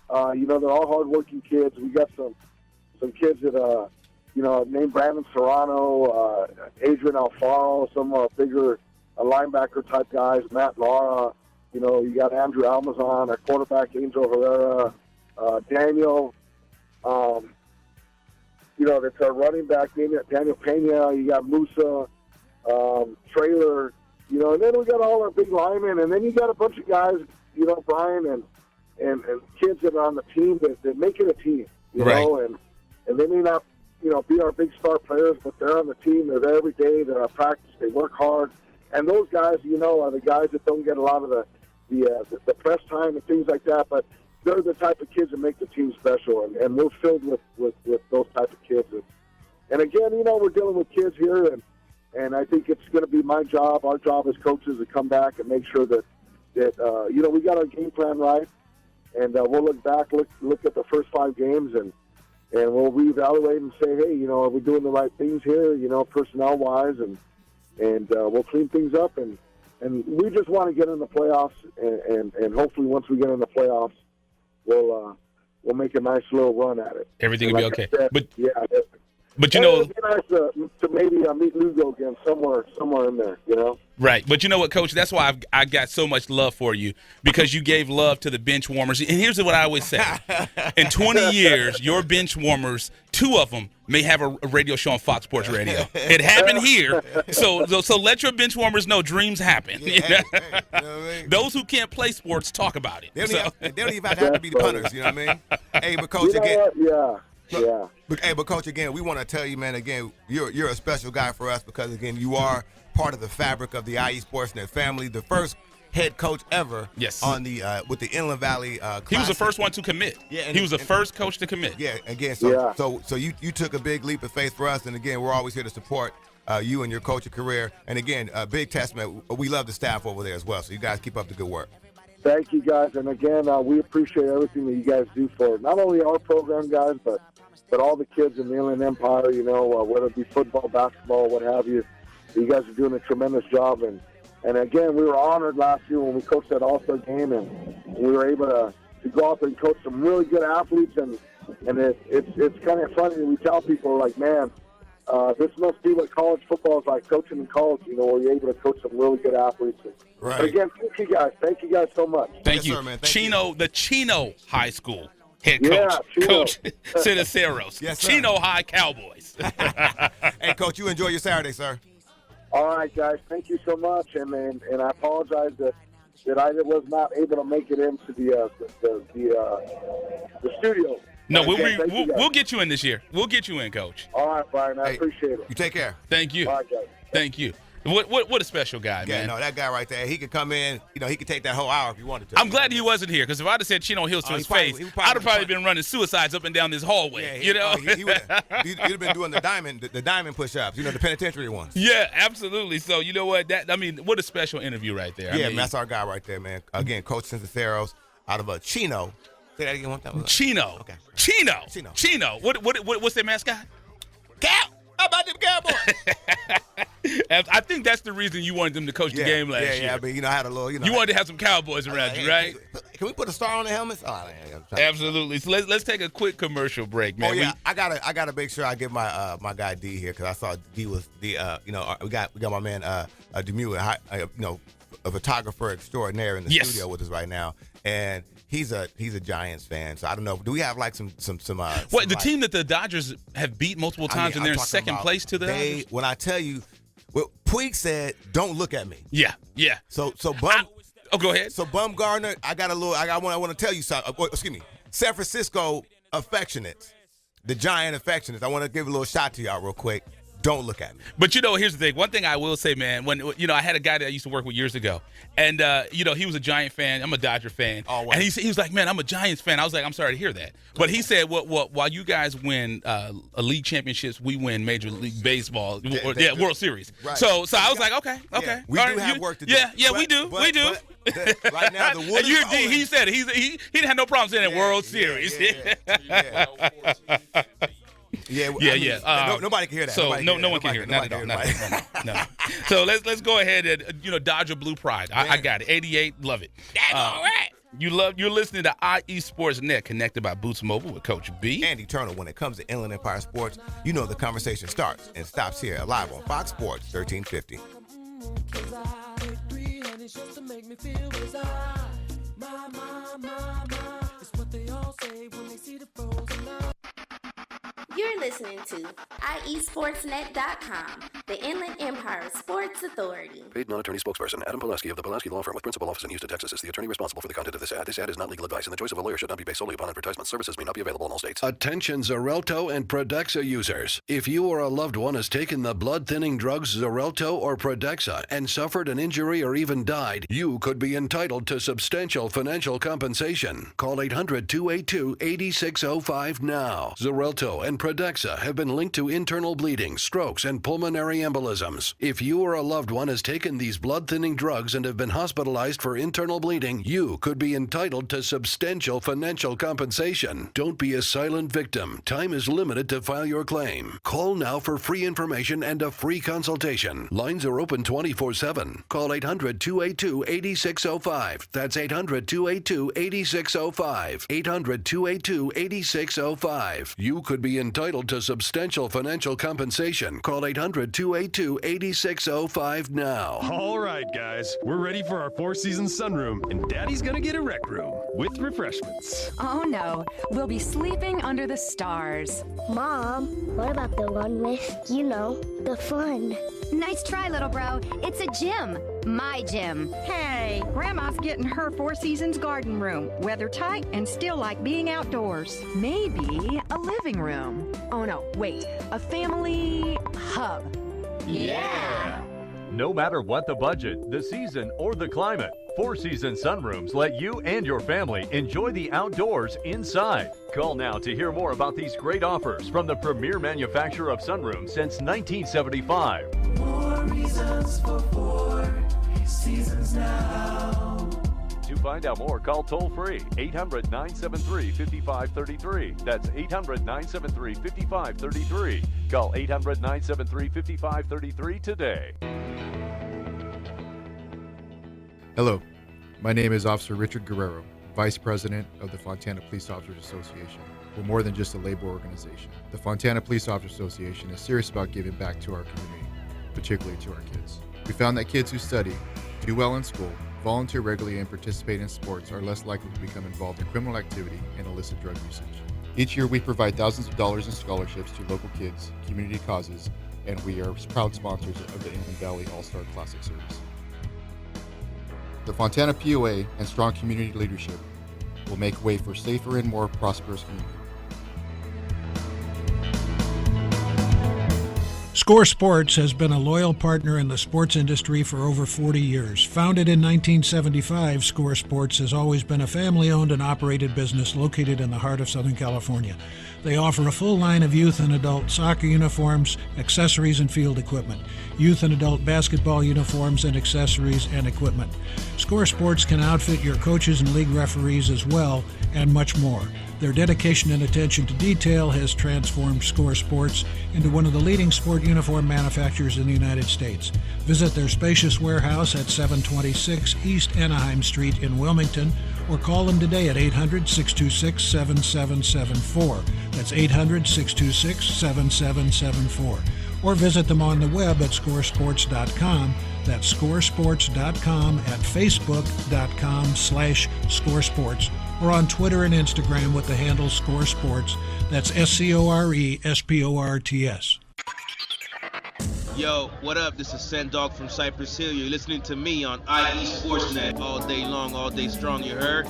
[SPEAKER 16] They're all hardworking kids. We got some kids that named Brandon Serrano, Adrian Alfaro, some bigger linebacker type guys. Matt Lara. You got Andrew Almazan, our quarterback, Angel Herrera, Daniel. That's our running back, Daniel Pena. You got Musa, Trailer. And then we got all our big linemen, and then you got a bunch of guys, Brian and kids that are on the team that make it a team,
[SPEAKER 5] right.
[SPEAKER 16] and they may not be our big star players, but they're on the team. They're there every day. They're at practice. They work hard. And those guys, are the guys that don't get a lot of the press time and things like that, but they're the type of kids that make the team special, and we're filled with those type of kids. And again, we're dealing with kids here, and I think it's going to be my job, our job as coaches, to come back and make sure that we got our game plan right, and we'll look back, look at the first 5 games, and we'll reevaluate and say, hey, are we doing the right things here, personnel-wise, and we'll clean things up, and we just want to get in the playoffs, and hopefully once we get in the playoffs, we'll make a nice little run at it.
[SPEAKER 5] Everything will be okay.
[SPEAKER 16] Said,
[SPEAKER 5] But
[SPEAKER 16] it'd be nice to maybe meet Lugo again somewhere in there,
[SPEAKER 5] Right. But you know what, Coach? That's why I got so much love for you, because you gave love to the bench warmers. And here's what I always say. In 20 years, your bench warmers, 2 of them may have a radio show on Fox Sports Radio. It happened here. So let your bench warmers know dreams happen.
[SPEAKER 4] Yeah, hey,
[SPEAKER 5] Those who can't play sports, talk about it.
[SPEAKER 4] They don't even have to be the punters, you know what I mean? Hey, but Coach, again.
[SPEAKER 16] Yeah.
[SPEAKER 4] But Coach, again, we want to tell you, man, again, you're a special guy for us because, again, you are part of the fabric of the IE Sportsnet family, the first head coach ever on the with the Inland Valley Classic.
[SPEAKER 5] He was the first one to commit.
[SPEAKER 4] Yeah,
[SPEAKER 5] he was the first coach to commit.
[SPEAKER 4] Yeah, again, so you took a big leap of faith for us, and again, we're always here to support you and your coaching career. And again, a big testament. We love the staff over there as well. So you guys keep up the good work.
[SPEAKER 16] Thank you, guys. And again, we appreciate everything that you guys do for not only our program, guys, but all the kids in the Inland Empire, whether it be football, basketball, what have you. You guys are doing a tremendous job. And again, we were honored last year when we coached that All-Star game, and we were able to go out there and coach some really good athletes. And it's kind of funny. We tell people, like, man, this must be what college football is like, coaching in college, where you're able to coach some really good athletes.
[SPEAKER 4] Right.
[SPEAKER 16] But again, thank you guys. Thank you guys so much.
[SPEAKER 5] Thank you.
[SPEAKER 4] Sir, man. Thank
[SPEAKER 5] Chino, the Chino High School head coach,
[SPEAKER 16] Chino.
[SPEAKER 5] Coach Ceniceros.
[SPEAKER 4] Yes, sir.
[SPEAKER 5] Chino High Cowboys.
[SPEAKER 4] Hey, Coach, you enjoy your Saturday, sir.
[SPEAKER 16] All right, guys. Thank you so much, and I apologize that I was not able to make it into the studio.
[SPEAKER 5] No,
[SPEAKER 16] Okay,
[SPEAKER 5] we'll get you in this year. We'll get you in, Coach.
[SPEAKER 16] All right, Brian. I appreciate it.
[SPEAKER 4] You take care.
[SPEAKER 5] Thank you.
[SPEAKER 16] All right, guys.
[SPEAKER 5] Thank you. What a special guy,
[SPEAKER 4] Yeah,
[SPEAKER 5] man.
[SPEAKER 4] no, that guy right there, he could come in. He could take that whole hour if he wanted to.
[SPEAKER 5] I'm glad he wasn't here, because if I'd have said Chino Hills to his face, I'd have probably been running suicides up and down this hallway.
[SPEAKER 4] You'd have been doing the diamond push-ups, the penitentiary ones.
[SPEAKER 5] Yeah, absolutely. So you know what? What a special interview right there.
[SPEAKER 4] Yeah, man, that's our guy right there, man. Again, Coach Ceniceros out of Chino. Say that again one time.
[SPEAKER 5] Chino.
[SPEAKER 4] Okay.
[SPEAKER 5] Chino. What's their mascot?
[SPEAKER 4] Cow. How about them Cowboys?
[SPEAKER 5] I think that's the reason you wanted them to coach the game last year.
[SPEAKER 4] Yeah, but I had a little,
[SPEAKER 5] You wanted to have some Cowboys around you, right?
[SPEAKER 4] Can we put a star on the helmets? Oh,
[SPEAKER 5] Absolutely. So let's take a quick commercial break, man.
[SPEAKER 4] Oh yeah, I gotta make sure I give my my guy D here, because I saw D was we got my man Demuth, a photographer extraordinaire in the studio with us right now, and he's a Giants fan. So I don't know. Do we have like some
[SPEAKER 5] the team that the Dodgers have beat multiple times and they're in second place to the Dodgers?
[SPEAKER 4] When I tell you, Puig said, "Don't look at me."
[SPEAKER 5] Yeah.
[SPEAKER 4] So Bum.
[SPEAKER 5] Go ahead.
[SPEAKER 4] So Bumgarner, I want to tell you something. Excuse me, San Francisco affectionates, the Giant affectionates. I want to give a little shot to y'all real quick. Don't look at me.
[SPEAKER 5] But here's the thing. One thing I will say, man, when I had a guy that I used to work with years ago, and he was a Giant fan. I'm a Dodger fan.
[SPEAKER 4] Always.
[SPEAKER 5] And he was like, man, I'm a Giants fan. I was like, I'm sorry to hear that. But he said, while you guys win a league championships, we win Major League Baseball, World Series.
[SPEAKER 4] Right.
[SPEAKER 5] So I was like, okay.
[SPEAKER 4] Yeah, we do have work to do.
[SPEAKER 5] Yeah, we do.
[SPEAKER 4] We do. Right now, the wood is rolling.
[SPEAKER 5] He said he didn't have no problem saying that World Series.
[SPEAKER 4] Nobody can hear that.
[SPEAKER 5] So no one can hear it. Not at all. No. So let's go ahead and Dodger Blue Pride. I got it. 88, love it.
[SPEAKER 4] That's all right.
[SPEAKER 5] You're listening to IE Sports Net, connected by Boots Mobile with Coach B
[SPEAKER 4] and Eternal. When it comes to Inland Empire Sports, the conversation starts and stops here, live on Fox Sports 1350.
[SPEAKER 3] You're listening to IESportsNet.com, the Inland Empire Sports Authority.
[SPEAKER 7] Paid non-attorney spokesperson Adam Pulaski of the Pulaski Law Firm with principal office in Houston, Texas is the attorney responsible for the content of this ad. This ad is not legal advice, and the choice of a lawyer should not be based solely upon advertisement. Services may not be available in all states.
[SPEAKER 8] Attention Xarelto and Protexxa users. If you or a loved one has taken the blood-thinning drugs Xarelto or Protexxa and suffered an injury or even died, you could be entitled to substantial financial compensation. Call 800-282-8605 now. Xarelto and Protexxa have been linked to internal bleeding, strokes, and pulmonary embolisms. If you or a loved one has taken these blood-thinning drugs and have been hospitalized for internal bleeding, you could be entitled to substantial financial compensation. Don't be a silent victim. Time is limited to file your claim. Call now for free information and a free consultation. Lines are open 24/7. Call 800-282-8605. That's 800-282-8605. 800-282-8605. You could be entitled to substantial financial compensation. Call 800-282-8605 now.
[SPEAKER 9] All right, guys, we're ready for our four-season sunroom, and Daddy's gonna get a rec room with refreshments.
[SPEAKER 10] Oh no, we'll be sleeping under the stars.
[SPEAKER 11] Mom, what about the one with, the fun?
[SPEAKER 12] Nice try, little bro. It's a gym. My gym.
[SPEAKER 10] Hey, Grandma's getting her Four Seasons garden room, weather tight and still like being outdoors. Maybe a living room. Oh no, wait, a family hub.
[SPEAKER 9] Yeah! No matter what the budget, the season, or the climate, Four Seasons sunrooms let you and your family enjoy the outdoors inside. Call now to hear more about these great offers from the premier manufacturer of sunrooms since 1975.
[SPEAKER 6] More reasons for Four Seasons now.
[SPEAKER 9] To find out more, call toll-free 800-973-5533. That's 800-973-5533. Call 800-973-5533 today.
[SPEAKER 13] Hello, my name is Officer Richard Guerrero, Vice President of the Fontana Police Officers Association. We're more than just a labor organization. The Fontana Police Officers Association is serious about giving back to our community, particularly to our kids. We found that kids who study, do well in school, volunteer regularly, and participate in sports are less likely to become involved in criminal activity and illicit drug usage. Each year, we provide thousands of dollars in scholarships to local kids, community causes, and we are proud sponsors of the Inland Valley All-Star Classic Series. The Fontana POA and strong community leadership will make way for safer and more prosperous community.
[SPEAKER 14] Score Sports has been a loyal partner in the sports industry for over 40 years. Founded in 1975, Score Sports has always been a family-owned and operated business located in the heart of Southern California. They offer a full line of youth and adult soccer uniforms, accessories, and field equipment, youth and adult basketball uniforms and accessories and equipment. Score Sports can outfit your coaches and league referees as well, and much more. Their dedication and attention to detail has transformed Score Sports into one of the leading sport uniform manufacturers in the United States. Visit their spacious warehouse at 726 East Anaheim Street in Wilmington, or call them today at 800-626-7774. That's 800-626-7774. Or visit them on the web at scoresports.com. That's scoresports.com, at facebook.com/scoresports, or on Twitter and Instagram with the handle Score Sports. That's SCORESPORTS.
[SPEAKER 17] Yo, what up? This is Sendog from Cypress Hill. You're listening to me on IE Sportsnet all day long, all day strong, you heard?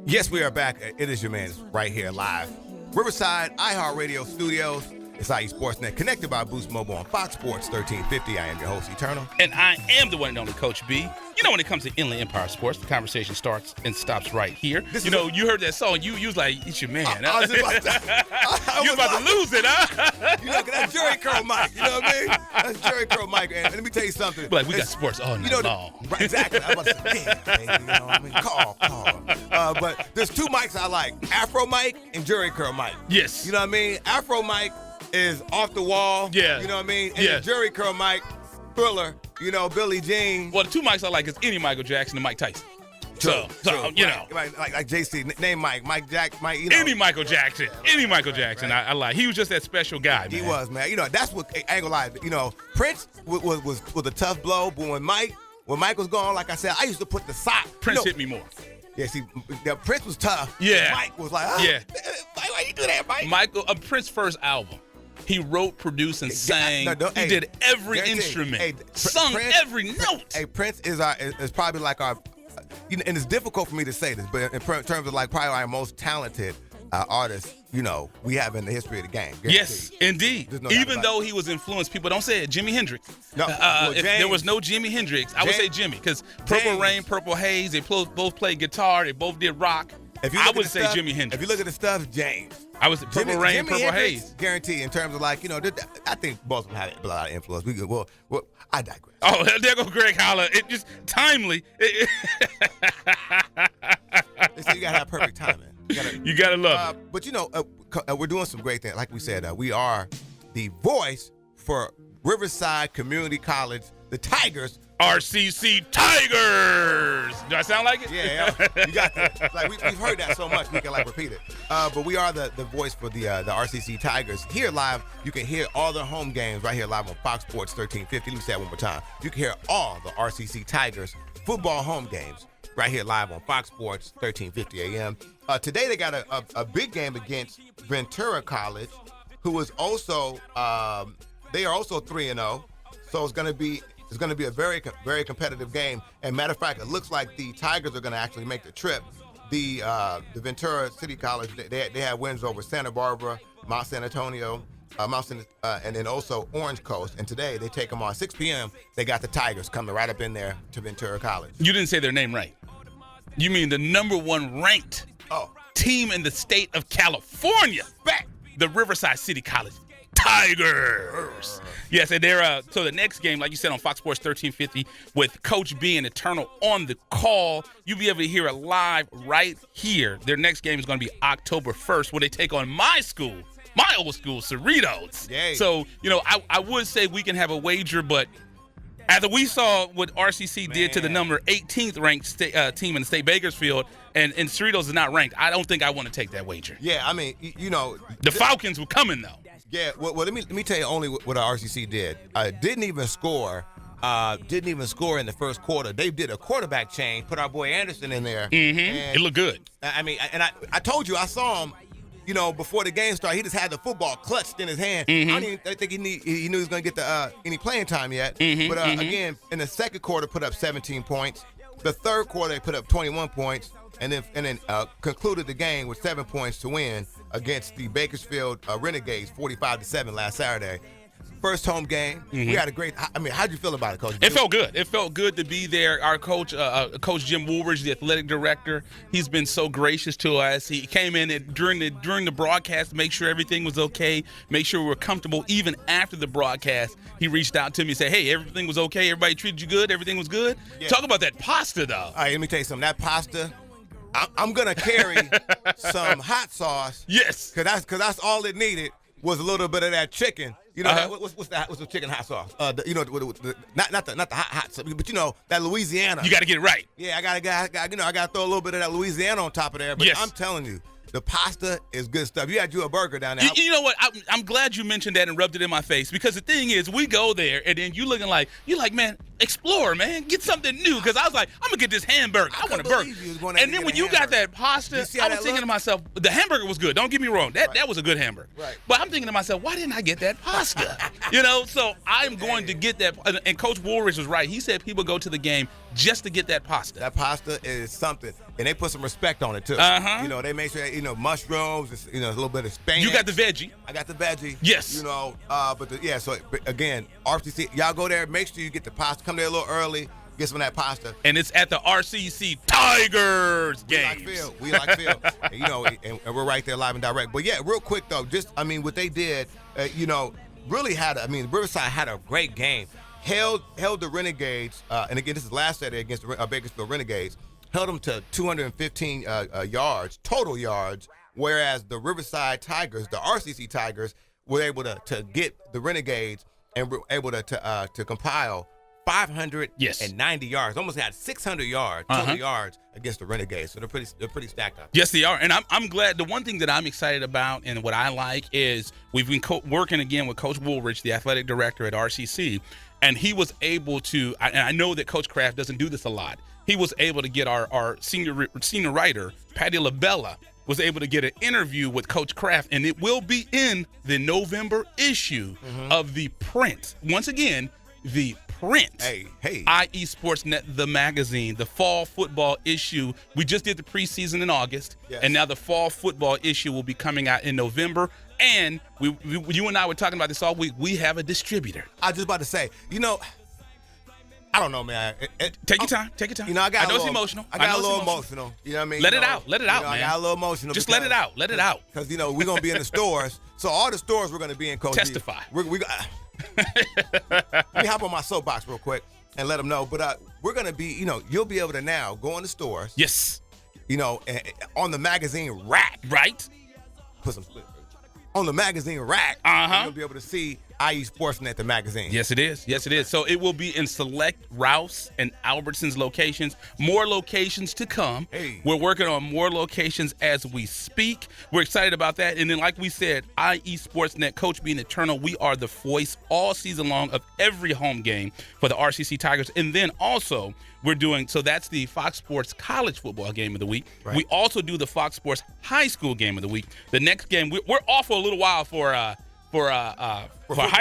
[SPEAKER 4] Yes, we are back. It is your man right here live. Riverside iHeartRadio Studios. It's IE Sportsnet, connected by Boost Mobile on Fox Sports 1350. I am your host, Eternal.
[SPEAKER 5] And I am the one and only Coach B. You know, when it comes to Inland Empire Sports, the conversation starts and stops right here. You heard that song. You was like, it's your man.
[SPEAKER 4] I was about
[SPEAKER 5] to lose it, huh?
[SPEAKER 4] That's Jerry Curl Mike. You know what I mean? That's Jerry Curl Mike. And let me tell you something.
[SPEAKER 5] Like, we got sports all night long.
[SPEAKER 4] Right, exactly. I was about to say, yeah, baby. You know what I mean? Call. But there's two mics I like, Afro Mike and Jerry Curl Mike.
[SPEAKER 5] Yes.
[SPEAKER 4] You know what I mean? Afro Mike is off the wall.
[SPEAKER 5] Yeah.
[SPEAKER 4] You know what I mean? And the Jerry Curl Mike, Thriller, Billie Jean.
[SPEAKER 5] Well, the two mics I like is any Michael Jackson and Mike Tyson. True. You know.
[SPEAKER 4] Like JC, name Mike Jack, Mike,
[SPEAKER 5] Any Michael Jackson. Any Michael Jackson. Right. I like. He was just that special guy, man.
[SPEAKER 4] He was, man. That's what, I ain't gonna lie. Prince was a tough blow, but when Mike was gone, like I said, I used to put the sock.
[SPEAKER 5] Prince hit me more.
[SPEAKER 4] Yeah, see, Prince was tough.
[SPEAKER 5] Yeah.
[SPEAKER 4] Mike was like,
[SPEAKER 5] yeah.
[SPEAKER 4] Mike Why you do that, Mike?
[SPEAKER 5] Michael, Prince's first album. He wrote, produced, and sang. He did every instrument, sung
[SPEAKER 4] Prince,
[SPEAKER 5] every note.
[SPEAKER 4] Hey, Prince is probably like our, and it's difficult for me to say this, but in terms of like probably our most talented artist, we have in the history of the game. Guaranteed.
[SPEAKER 5] Yes, indeed.
[SPEAKER 4] No
[SPEAKER 5] Even though he was influenced, people don't say it. Jimi Hendrix.
[SPEAKER 4] No,
[SPEAKER 5] if there was no Jimi Hendrix, I would say Jimmy, because Purple Rain, Purple Haze, they both played guitar, they both did rock. I would say Jimi Hendrix.
[SPEAKER 4] If you look at the stuff, James.
[SPEAKER 5] I was Purple Rain,
[SPEAKER 4] Jimi
[SPEAKER 5] Purple
[SPEAKER 4] Hendrix,
[SPEAKER 5] Haze.
[SPEAKER 4] Guaranteed in terms of like, I think both of them had a lot of influence. Well, I digress.
[SPEAKER 5] Oh, there go Greg Holler. It just timely.
[SPEAKER 4] They say you gotta have perfect timing.
[SPEAKER 5] You gotta love it.
[SPEAKER 4] But we're doing some great things. Like we said, we are the voice for Riverside Community College, the Tigers.
[SPEAKER 5] RCC Tigers. Do I sound like it?
[SPEAKER 4] Yeah, you got that. Like we've heard that so much we can repeat it. But we are the voice for the RCC Tigers. Here live, you can hear all the home games right here live on Fox Sports 1350. Let me say that one more time. You can hear all the RCC Tigers football home games right here live on Fox Sports 1350 a.m. Today they got a big game against Ventura College, who is also they are also 3-0. So it's going to be a very, very competitive game. And matter of fact, it looks like the Tigers are going to actually make the trip. The Ventura City College, they have wins over Santa Barbara, Mount San Antonio, and then also Orange Coast. And today they take them on 6 p.m. They got the Tigers coming right up in there to Ventura College.
[SPEAKER 5] You didn't say their name right. You mean the #1 ranked team in the state of California. The Riverside City College Tigers. Yes, and they're so the next game, like you said, on Fox Sports 1350 with Coach B and Eternal on the call. You'll be able to hear it live right here. Their next game is going to be October 1st when they take on my school, my old school, Cerritos.
[SPEAKER 4] Yay.
[SPEAKER 5] So, I would say we can have a wager, but after we saw what RCC did to the number 18th ranked team in the state, Bakersfield, and Cerritos is not ranked, I don't think I want to take that wager.
[SPEAKER 4] Yeah, I mean,
[SPEAKER 5] the Falcons were coming though.
[SPEAKER 4] Yeah, well, let me tell you only what our RCC did. Didn't even score in the first quarter. They did a quarterback change, put our boy Anderson in there.
[SPEAKER 5] Mm-hmm.
[SPEAKER 4] And
[SPEAKER 5] it looked good.
[SPEAKER 4] I mean, and I told you, I saw him, before the game started. He just had the football clutched in his hand.
[SPEAKER 5] Mm-hmm.
[SPEAKER 4] I didn't think he knew he was going to get any playing time yet.
[SPEAKER 5] Mm-hmm,
[SPEAKER 4] But again, in the second quarter, put up 17 points. The third quarter, they put up 21 points, and then concluded the game with 7 points to win against the Bakersfield Renegades, 45-7 last Saturday. First home game.
[SPEAKER 5] Mm-hmm.
[SPEAKER 4] We had a great. I mean, how'd you feel about it, Coach?
[SPEAKER 5] It felt good. It felt good to be there. Our coach, Coach Jim Woolridge, the athletic director, he's been so gracious to us. He came in during the broadcast to make sure everything was okay, make sure we were comfortable. Even after the broadcast, he reached out to me and said, "Hey, everything was okay. Everybody treated you good. Everything was good." Yeah. Talk about that pasta, though.
[SPEAKER 4] All right, let me tell you something. That pasta. I'm gonna carry some hot sauce.
[SPEAKER 5] Yes,
[SPEAKER 4] because that's all it needed was a little bit of that chicken. What's the chicken hot sauce? Not the hot sauce, but that Louisiana.
[SPEAKER 5] You got to get it right.
[SPEAKER 4] Yeah, I gotta throw a little bit of that Louisiana on top of there. But
[SPEAKER 5] yes.
[SPEAKER 4] I'm telling you, the pasta is good stuff. You got you a burger down there.
[SPEAKER 5] You know what? I'm glad you mentioned that and rubbed it in my face, because the thing is, we go there and then you're like, man, explore, man, get something new. Because I was like, I'm gonna get this hamburger. I want a burger. And then when you got that pasta, I was thinking to myself, the hamburger was good. Don't get me wrong, that was a good hamburger.
[SPEAKER 4] Right.
[SPEAKER 5] But I'm thinking to myself, why didn't I get that pasta? So I'm going to get that. And Coach Woolridge was right. He said people go to the game just to get that pasta.
[SPEAKER 4] That pasta is something, and they put some respect on it too. They make sure mushrooms, a little bit of Spanish.
[SPEAKER 5] You got the veggie.
[SPEAKER 4] I got the veggie.
[SPEAKER 5] Yes.
[SPEAKER 4] So again, RCC, y'all go there. Make sure you get the pasta. Come there a little early. Get some of that pasta.
[SPEAKER 5] And it's at the RCC Tigers game.
[SPEAKER 4] We like Phil. and we're right there live and direct. But yeah, real quick though, what they did, really Riverside had a great game. Held the Renegades, and again, this is last Saturday against the Bakersfield Renegades. Held them to 215 yards, total yards, whereas the Riverside Tigers, the RCC Tigers, were able to get the Renegades and were able to compile 590 yards. Almost had 600 yards, total yards against the Renegades. So they're pretty stacked up.
[SPEAKER 5] Yes, they are. And I'm glad. The one thing that I'm excited about and what I like is we've been working again with Coach Woolridge, the athletic director at RCC, and he was able to, and I know that Coach Kraft doesn't do this a lot, he was able to get our senior writer, Patty LaBella, was able to get an interview with Coach Kraft, and it will be in the November issue of the print. Once again, the print. IE Sportsnet, the magazine, the fall football issue. We just did the preseason in August, and now the fall football issue will be coming out in November. And you and I were talking about this all week. We have a distributor.
[SPEAKER 4] I was just about to say, I don't know, man.
[SPEAKER 5] Take your time. Take your time.
[SPEAKER 4] I know
[SPEAKER 5] it's emotional.
[SPEAKER 4] I got a little emotional. You know what I mean?
[SPEAKER 5] Let it out. Let it out, man.
[SPEAKER 4] I got a little emotional.
[SPEAKER 5] Just let it out. Let it out.
[SPEAKER 4] Because, we're going to be in the stores. So all the stores we're going to be in, Coach.
[SPEAKER 5] Testify.
[SPEAKER 4] Let me hop on my soapbox real quick and let them know. But we're going to be, you'll be able to now go in the stores.
[SPEAKER 5] Yes.
[SPEAKER 4] On the magazine rack.
[SPEAKER 5] Right.
[SPEAKER 4] Put some split. On the magazine rack, you'll be able to see IE Sportsnet, the magazine.
[SPEAKER 5] Yes, it is. Yes, it is. So it will be in select Rouse and Albertsons locations. More locations to come.
[SPEAKER 4] Hey.
[SPEAKER 5] We're working on more locations as we speak. We're excited about that. And then, like we said, IE Sportsnet, Coach being eternal, we are the voice all season long of every home game for the RCC Tigers. And then also, we're doing, so that's the Fox Sports College Football Game of the Week.
[SPEAKER 4] Right.
[SPEAKER 5] We also do the Fox Sports High School Game of the Week. The next game, we're off for a little while for high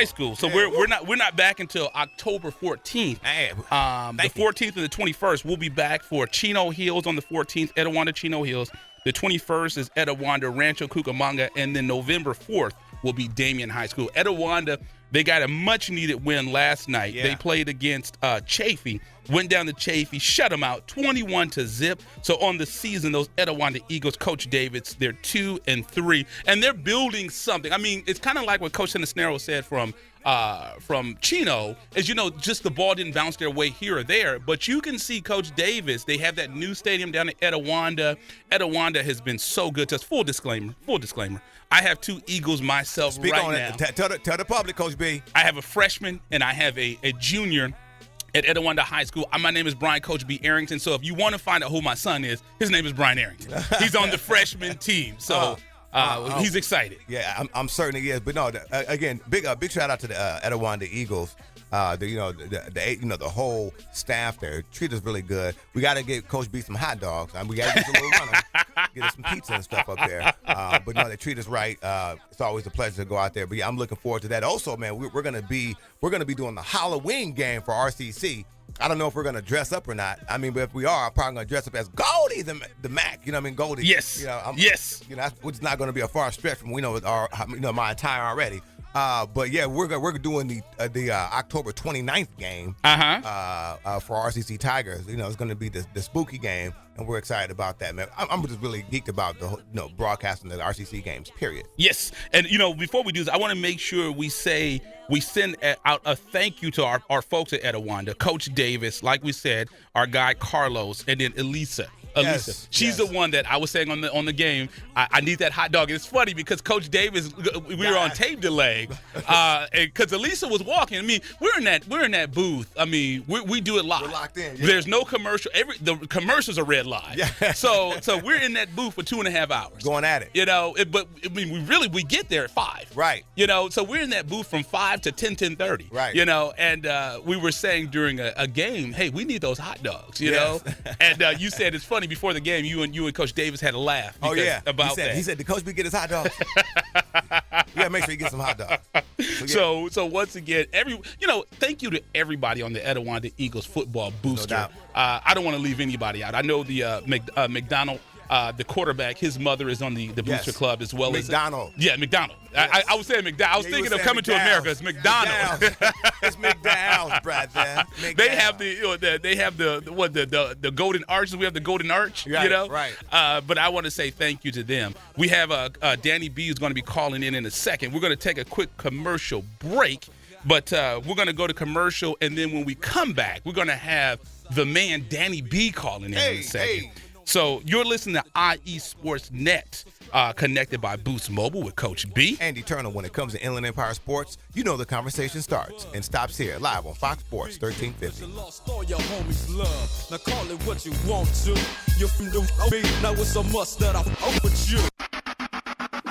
[SPEAKER 5] school, so we're not back until October 14th. The 14th and the 21st, we'll be back for Chino Hills on the 14th, Etiwanda Chino Hills. The 21st is Etiwanda Rancho Cucamonga, and then November 4th will be Damien High School. Etiwanda, they got a much-needed win last night.
[SPEAKER 4] Yeah.
[SPEAKER 5] They played against Chaffee, went down to Chaffee, shut them out 21-0. So on the season, those Etiwanda Eagles, Coach Davids, they're 2-3, and they're building something. I mean, it's kind of like what Coach Ceniceros said from Chino, is, just the ball didn't bounce their way here or there. But you can see Coach Davis, they have that new stadium down at Etiwanda. Etiwanda has been so good to us. Full disclaimer. I have 2 Eagles myself.
[SPEAKER 4] Speak
[SPEAKER 5] right
[SPEAKER 4] on
[SPEAKER 5] now.
[SPEAKER 4] it. Tell the public, Coach B.
[SPEAKER 5] I have a freshman and I have a junior at Etiwanda High School. My name is Brian Coach B. Arrington. So if you want to find out who my son is, his name is Brian Arrington. He's on the freshman team. So he's excited.
[SPEAKER 4] Yeah, I'm certain he is. But no, again, big shout out to the Etiwanda Eagles. The whole staff there treat us really good. We got to get Coach B some hot dogs. We got to get a little runner, get us some pizza and stuff up there. But no, they treat us right. It's always a pleasure to go out there. But yeah, I'm looking forward to that. Also, man, we're gonna be doing the Halloween game for RCC. I don't know if we're gonna dress up or not. I mean, but if we are, I'm probably gonna dress up as Goldie the Mac. You know what I mean, Goldie.
[SPEAKER 5] Yes. Yes.
[SPEAKER 4] Which is not gonna be a far stretch from my attire already. But yeah, we're doing the October 29th game for RCC Tigers. It's going to be the spooky game, and we're excited about that, man. I'm just really geeked about the broadcasting the RCC games. Period.
[SPEAKER 5] Yes, and before we do this, I want to make sure we send out a thank you to our folks at Etiwanda, Coach Davis, like we said, our guy Carlos, and then Elisa.
[SPEAKER 4] Yes,
[SPEAKER 5] she's the one that I was saying on the game. I need that hot dog. And it's funny because Coach Davis, we were on tape delay, because Elisa was walking. I mean, we're in that booth. I mean, we do it live.
[SPEAKER 4] We're locked in. Yeah.
[SPEAKER 5] There's no commercial. The commercials are read live.
[SPEAKER 4] Yeah.
[SPEAKER 5] So we're in that booth for 2.5 hours,
[SPEAKER 4] going at it.
[SPEAKER 5] But I mean, we get there at 5.
[SPEAKER 4] Right.
[SPEAKER 5] So we're in that booth from 5 to 10:30.
[SPEAKER 4] Right.
[SPEAKER 5] And we were saying during a game, hey, we need those hot dogs. You know. And you said it's funny. Before the game, you and Coach Davis had a laugh. About that.
[SPEAKER 4] He said, "Did Coach B get his hot dogs?" Yeah, make sure you get some hot dogs.
[SPEAKER 5] So once again, thank you to everybody on the Etiwanda Eagles football booster.
[SPEAKER 4] No doubt.
[SPEAKER 5] I don't want to leave anybody out. I know the McDonald. The quarterback, his mother is on the booster club as well.
[SPEAKER 4] McDonald.
[SPEAKER 5] McDonald. Yes. I was saying McDonald. I was thinking of Coming to America. It's McDonald.
[SPEAKER 4] It's McDonald's, brother.
[SPEAKER 5] They have the golden arches. We have the golden arch.
[SPEAKER 4] Right, right.
[SPEAKER 5] But I want to say thank you to them. We have Danny B who's going to be calling in a second. We're going to take a quick commercial break, but we're going to go to commercial, and then when we come back, we're going to have the man Danny B calling in a second.
[SPEAKER 4] Hey.
[SPEAKER 5] So you're listening to IE Sports Net, connected by Boost Mobile with Coach B.
[SPEAKER 4] And Eternal. When it comes to Inland Empire sports, the conversation starts and stops here, live on Fox Sports 1350.
[SPEAKER 6] Lost all your homies' love. Now call it what you want to. You're from the beat. Now it's a must that I'm with you.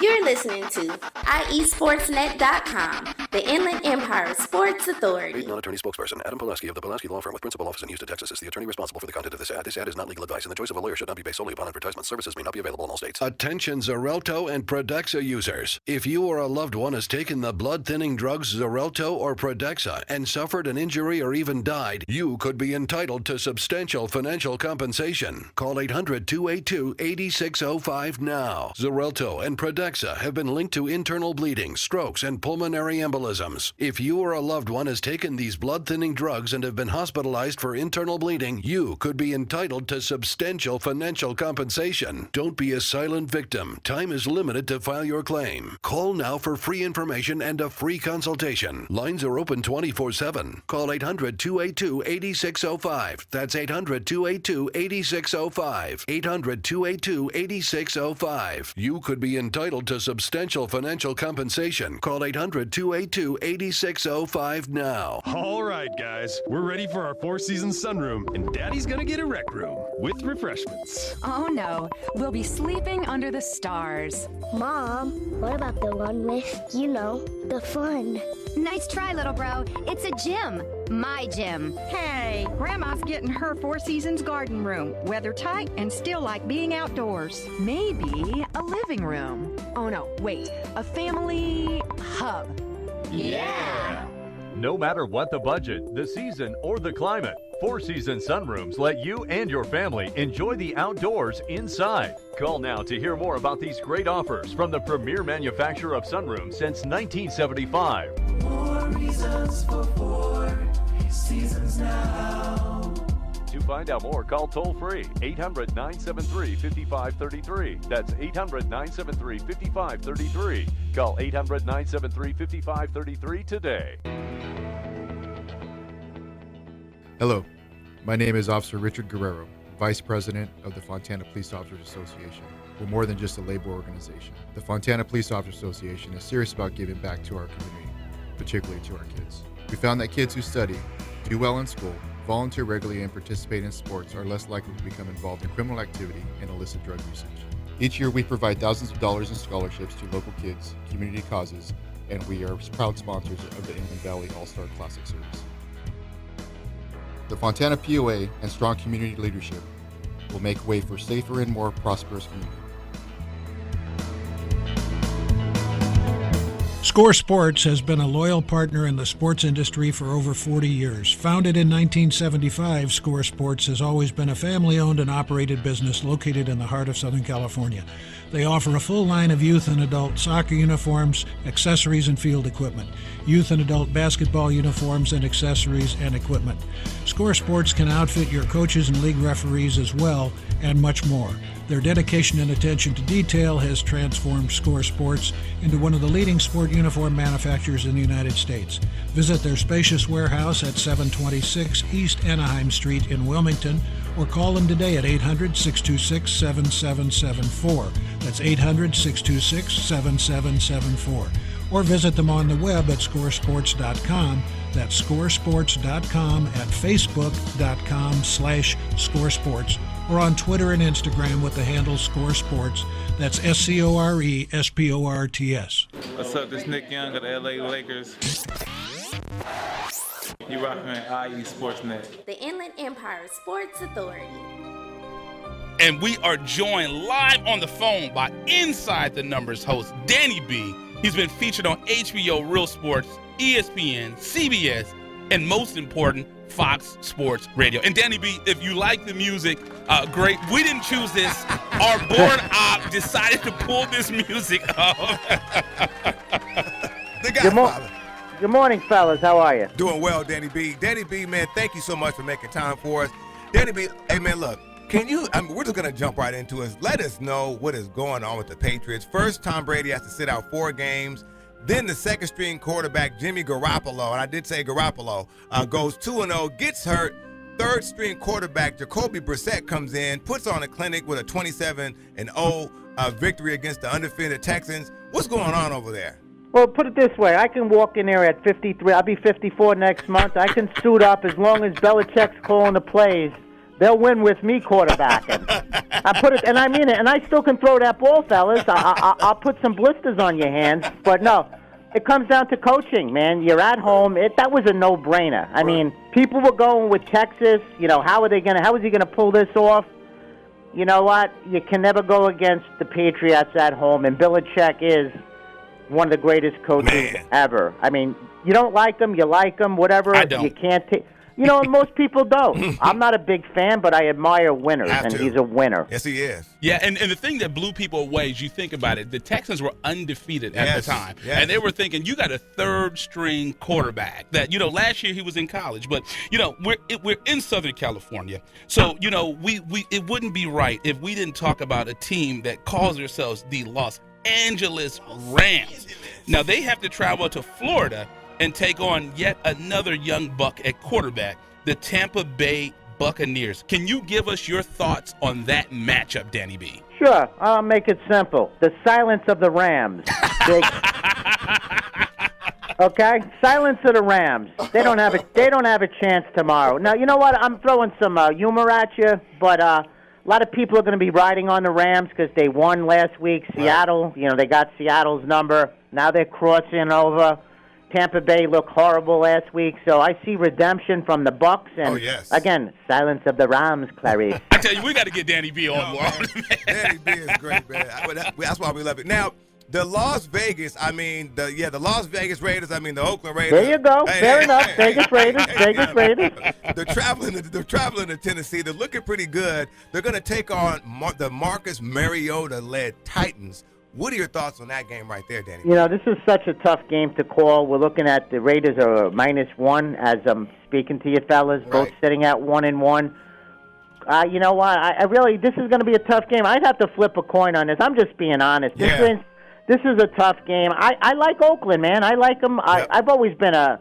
[SPEAKER 3] You're listening to IESportsNet.com, The Inland Empire Sports Authority.
[SPEAKER 7] Read non-attorney spokesperson Adam Pulaski of the Pulaski Law Firm with principal office in Houston, Texas is the attorney responsible for the content of this ad. This ad is not legal advice, and the choice of a lawyer should not be based solely upon advertisement. Services may not be available in all states.
[SPEAKER 8] Attention Xarelto and Pradaxa users. If you or a loved one has taken the blood-thinning drugs Xarelto or Pradaxa and suffered an injury or even died, you could be entitled to substantial financial compensation. Call 800-282-8605 now. Xarelto and Pradaxa have been linked to internal bleeding, strokes, and pulmonary embolisms. If you or a loved one has taken these blood-thinning drugs and have been hospitalized for internal bleeding, you could be entitled to substantial financial compensation. Don't be a silent victim. Time is limited to file your claim. Call now for free information and a free consultation. Lines are open 24/7. Call 800-282-8605. That's 800-282-8605. 800-282-8605. You could be entitled to substantial financial compensation. Call 800-282-8605 now.
[SPEAKER 9] All right, guys, we're ready for our four-season sunroom, and Daddy's gonna get a rec room with refreshments.
[SPEAKER 10] Oh no, we'll be sleeping under the stars.
[SPEAKER 11] Mom, what about the one with, the fun?
[SPEAKER 12] Nice try, little bro. It's a gym. My gym.
[SPEAKER 10] Hey, Grandma's getting her Four Seasons garden room, weather tight and still like being outdoors. Maybe a living room. Oh no, wait, a family hub.
[SPEAKER 9] Yeah! No matter what the budget, the season, or the climate, four-season sunrooms let you and your family enjoy the outdoors inside. Call now to hear more about these great offers from the premier manufacturer of sunrooms since 1975.
[SPEAKER 6] More reasons for four seasons now.
[SPEAKER 9] To find out more, call toll-free 800-973-5533. That's 800-973-5533. Call 800-973-5533 today.
[SPEAKER 13] Hello, my name is Officer Richard Guerrero, Vice President of the Fontana Police Officers Association. We're more than just a labor organization. The Fontana Police Officers Association is serious about giving back to our community, particularly to our kids. We found that kids who study, do well in school, volunteer regularly, and participate in sports are less likely to become involved in criminal activity and illicit drug usage. Each year we provide thousands of dollars in scholarships to local kids, community causes, and we are proud sponsors of the Inland Valley All-Star Classic Series. The Fontana POA and strong community leadership will make way for safer and more prosperous community.
[SPEAKER 14] Score Sports has been a loyal partner in the sports industry for over 40 years. Founded in 1975, Score Sports has always been a family-owned and operated business located in the heart of Southern California. They offer a full line of youth and adult soccer uniforms, accessories, and field equipment, youth and adult basketball uniforms and accessories and equipment. Score Sports can outfit your coaches and league referees as well, and much more. Their dedication and attention to detail has transformed Score Sports into one of the leading sport uniform manufacturers in the United States. Visit their spacious warehouse at 726 East Anaheim Street in Wilmington, or call them today at 800-626-7774. That's 800-626-7774. Or visit them on the web at scoresports.com. That's scoresports.com, at facebook.com/scoresports, or on Twitter and Instagram with the handle Score Sports. That's SCORESPORTS.
[SPEAKER 18] What's up? This is Nick Young of the LA Lakers. You rocking at IE Sportsnet.
[SPEAKER 3] The Inland Empire Sports Authority.
[SPEAKER 5] And we are joined live on the phone by Inside the Numbers host Danny B. He's been featured on HBO Real Sports, ESPN, CBS, and most important, Fox Sports Radio. And Danny B, if you like the music, great. We didn't choose this. Our board op decided to pull this music up.
[SPEAKER 19] Good morning, fellas. How are you?
[SPEAKER 4] Doing well, Danny B. Danny B, man, thank you so much for making time for us. Danny B, hey, man, look. We're just going to jump right into it. Let us know what is going on with the Patriots. First, Tom Brady has to sit out 4 games. Then the second-string quarterback, Jimmy Garoppolo, and I did say Garoppolo, goes 2-0, gets hurt. Third-string quarterback, Jacoby Brissett, comes in, puts on a clinic with a 27-0 victory against the undefeated Texans. What's going on over there?
[SPEAKER 19] Well, put it this way. I can walk in there at 53. I'll be 54 next month. I can suit up as long as Belichick's calling the plays. They'll win with me quarterbacking. I put it, and I mean it. And I still can throw that ball, fellas. I'll put some blisters on your hands. But no, It comes down to coaching, man. You're at home. That was a no-brainer. I mean, people were going with Texas. How is he going to pull this off? You know what? You can never go against the Patriots at home, and Belichick is one of the greatest coaches ever. I mean, you don't like him, you like him, whatever.
[SPEAKER 5] I don't.
[SPEAKER 19] You can't take. Most people don't. I'm not a big fan, but I admire winners, and he's a winner.
[SPEAKER 4] Yes, he is.
[SPEAKER 5] Yeah, and the thing that blew people away is you think about it, the Texans were undefeated at the time.
[SPEAKER 4] Yes.
[SPEAKER 5] And they were thinking, you got a third-string quarterback that, last year he was in college. But, we're in Southern California. So, it wouldn't be right if we didn't talk about a team that calls themselves the Los Angeles Rams. Now, they have to travel to Florida and take on yet another young buck at quarterback, the Tampa Bay Buccaneers. Can you give us your thoughts on that matchup, Danny B?
[SPEAKER 19] Sure. I'll make it simple. The silence of the Rams. Okay? Silence of the Rams. They don't have a chance tomorrow. Now, you know what? I'm throwing some humor at you, but a lot of people are going to be riding on the Rams because they won last week. Seattle, they got Seattle's number. Now they're crossing over. Tampa Bay looked horrible last week, so I see redemption from the Bucs. And again, silence of the Rams, Clarice.
[SPEAKER 5] I tell you, we got to get Danny B on board.
[SPEAKER 4] Danny B is great, man. That's why we love it. Now, the Las Vegas, the Las Vegas Raiders, the Oakland Raiders.
[SPEAKER 19] There you go. Fair enough. Vegas Raiders. Vegas Raiders.
[SPEAKER 4] They're traveling to Tennessee. They're looking pretty good. They're going to take on the Marcus Mariota-led Titans. What are your thoughts on that game right there, Danny?
[SPEAKER 19] This is such a tough game to call. We're looking at the Raiders are -1 as I'm speaking to you fellas, both sitting at 1-1. You know what? I really, this is going to be a tough game. I'd have to flip a coin on this. I'm just being honest. This is a tough game. I like Oakland, man. I like them. I've always been a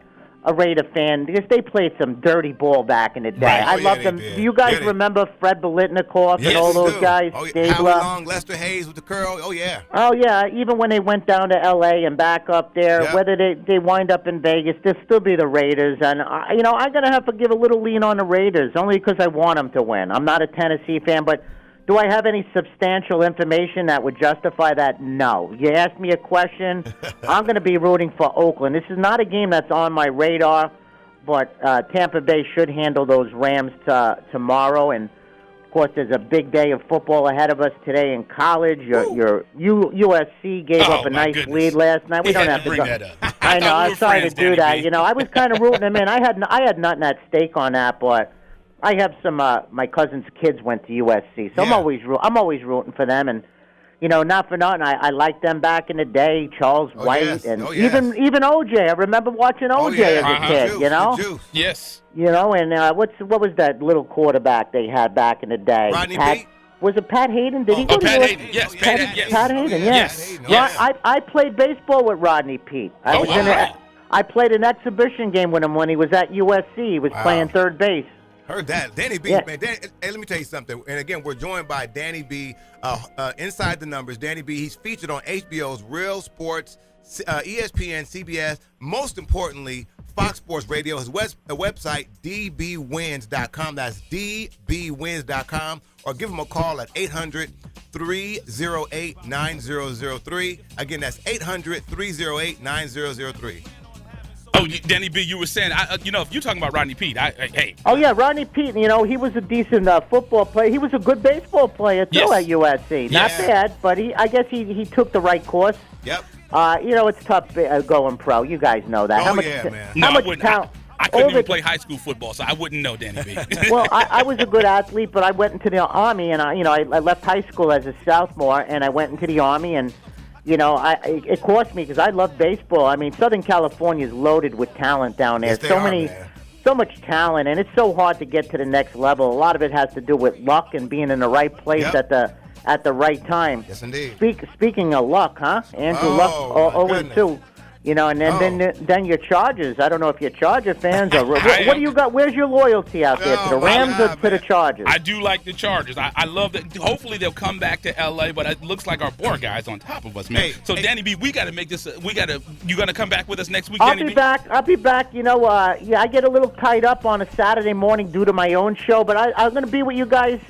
[SPEAKER 19] Raider fan because they played some dirty ball back in the day. I love them. Do you guys remember Fred Biletnikoff and all those guys?
[SPEAKER 4] Howie Long, Lester Hayes with the curl. Oh, yeah.
[SPEAKER 19] Oh, yeah. Even when they went down to L.A. and back up there, whether they wind up in Vegas, they'll still be the Raiders. And, I'm going to have to give a little lean on the Raiders only because I want them to win. I'm not a Tennessee fan, but do I have any substantial information that would justify that? No. You asked me a question, I'm going to be rooting for Oakland. This is not a game that's on my radar, but Tampa Bay should handle those Rams tomorrow. And, of course, there's a big day of football ahead of us today in college. Your USC gave up a nice lead last night. We don't have to
[SPEAKER 5] bring that up.
[SPEAKER 19] I know. I'm sorry to do that. I was kind of rooting them in. I had nothing at stake on that, but I have some. My cousin's kids went to USC, so I'm always rooting for them. And not for nothing, I liked them back in the day. Charles White and even OJ. I remember watching OJ as a kid.
[SPEAKER 5] Yes.
[SPEAKER 19] And what was that little quarterback they had back in the day?
[SPEAKER 4] Rodney Peete.
[SPEAKER 19] Was it Pat Hayden? Did he go to
[SPEAKER 5] Pat Hayden? Yes, Pat Hayden.
[SPEAKER 19] Yes.
[SPEAKER 5] Yes.
[SPEAKER 19] I played baseball with Rodney Peete. I played an exhibition game with him when he was at USC. He was playing third base.
[SPEAKER 4] Heard that. Danny B, man. Hey, let me tell you something. And again, we're joined by Danny B, Inside the Numbers. Danny B, he's featured on HBO's Real Sports, ESPN, CBS, most importantly, Fox Sports Radio. His website, dbwins.com. That's dbwins.com. Or give him a call at 800-308-9003. Again, that's 800-308-9003.
[SPEAKER 5] Oh, Danny B, you were saying, if you're talking about Rodney Peete, hey.
[SPEAKER 19] Oh, yeah, Rodney Peete, he was a decent football player. He was a good baseball player, too, at USC. Not bad, but I guess he took the right course.
[SPEAKER 4] Yep.
[SPEAKER 19] It's tough going pro. You guys know that.
[SPEAKER 5] Man. No, I wouldn't. I couldn't even play high school football, so I wouldn't know, Danny B.
[SPEAKER 19] Well, I was a good athlete, but I went into the Army, and I left high school as a sophomore, and I went into the Army, and it cost me because I love baseball. I mean, Southern California is loaded with talent down there.
[SPEAKER 4] Yes,
[SPEAKER 19] so much talent, and it's so hard to get to the next level. A lot of it has to do with luck and being in the right place at the right time.
[SPEAKER 4] Yes, indeed.
[SPEAKER 19] Speaking of luck, huh? Andrew Luck, 0-2. And then your Chargers. I don't know if you're Charger fans or what do you got? Where's your loyalty out there, to the Rams or to the Chargers?
[SPEAKER 5] I do like the Chargers. I love that. Hopefully they'll come back to L.A., but it looks like our poor guys on top of us, man. Danny B, we got to make this. You going to come back with us next week?
[SPEAKER 19] I'll be back. I get a little tied up on a Saturday morning due to my own show, but I'm going to be with you guys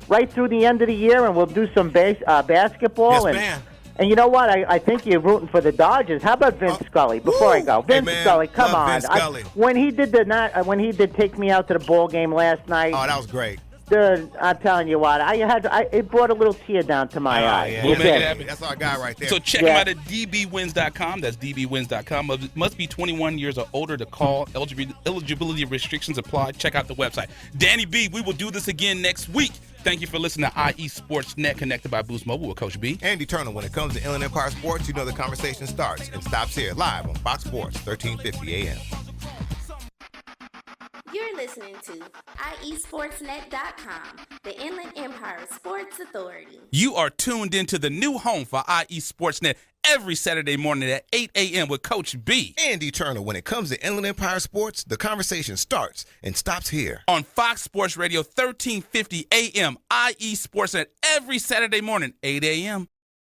[SPEAKER 19] right through the end of the year, and we'll do some basketball.
[SPEAKER 4] Yes, man.
[SPEAKER 19] And you know what? I think you're rooting for the Dodgers. How about Vince Scully? Before I go, Vince Scully, come on.
[SPEAKER 4] Vince Scully.
[SPEAKER 19] When he did take me out to the ball game last night.
[SPEAKER 4] Oh, that was great.
[SPEAKER 19] Dude, I'm telling you what, it brought a little tear down to my eye.
[SPEAKER 4] Yeah.
[SPEAKER 5] We'll make it happen.
[SPEAKER 4] That's our guy right there.
[SPEAKER 5] So check him out at dbwins.com. That's dbwins.com. Must be 21 years or older to call. Eligibility restrictions apply. Check out the website. Danny B, we will do this again next week. Thank you for listening to IE Sports Net, connected by Boost Mobile with Coach B.
[SPEAKER 4] Andy Turner, when it comes to Inland Empire Sports, you know the conversation starts and stops here, live on Fox Sports, 1350 AM.
[SPEAKER 3] You're listening to IESportsNet.com, the Inland Empire Sports Authority.
[SPEAKER 5] You are tuned into the new home for IE Sportsnet every Saturday morning at 8 a.m. with Coach B.
[SPEAKER 4] Andy Turner, when it comes to Inland Empire Sports, the conversation starts and stops here.
[SPEAKER 5] On Fox Sports Radio, 1350 a.m., IE Sportsnet every Saturday morning, 8 a.m.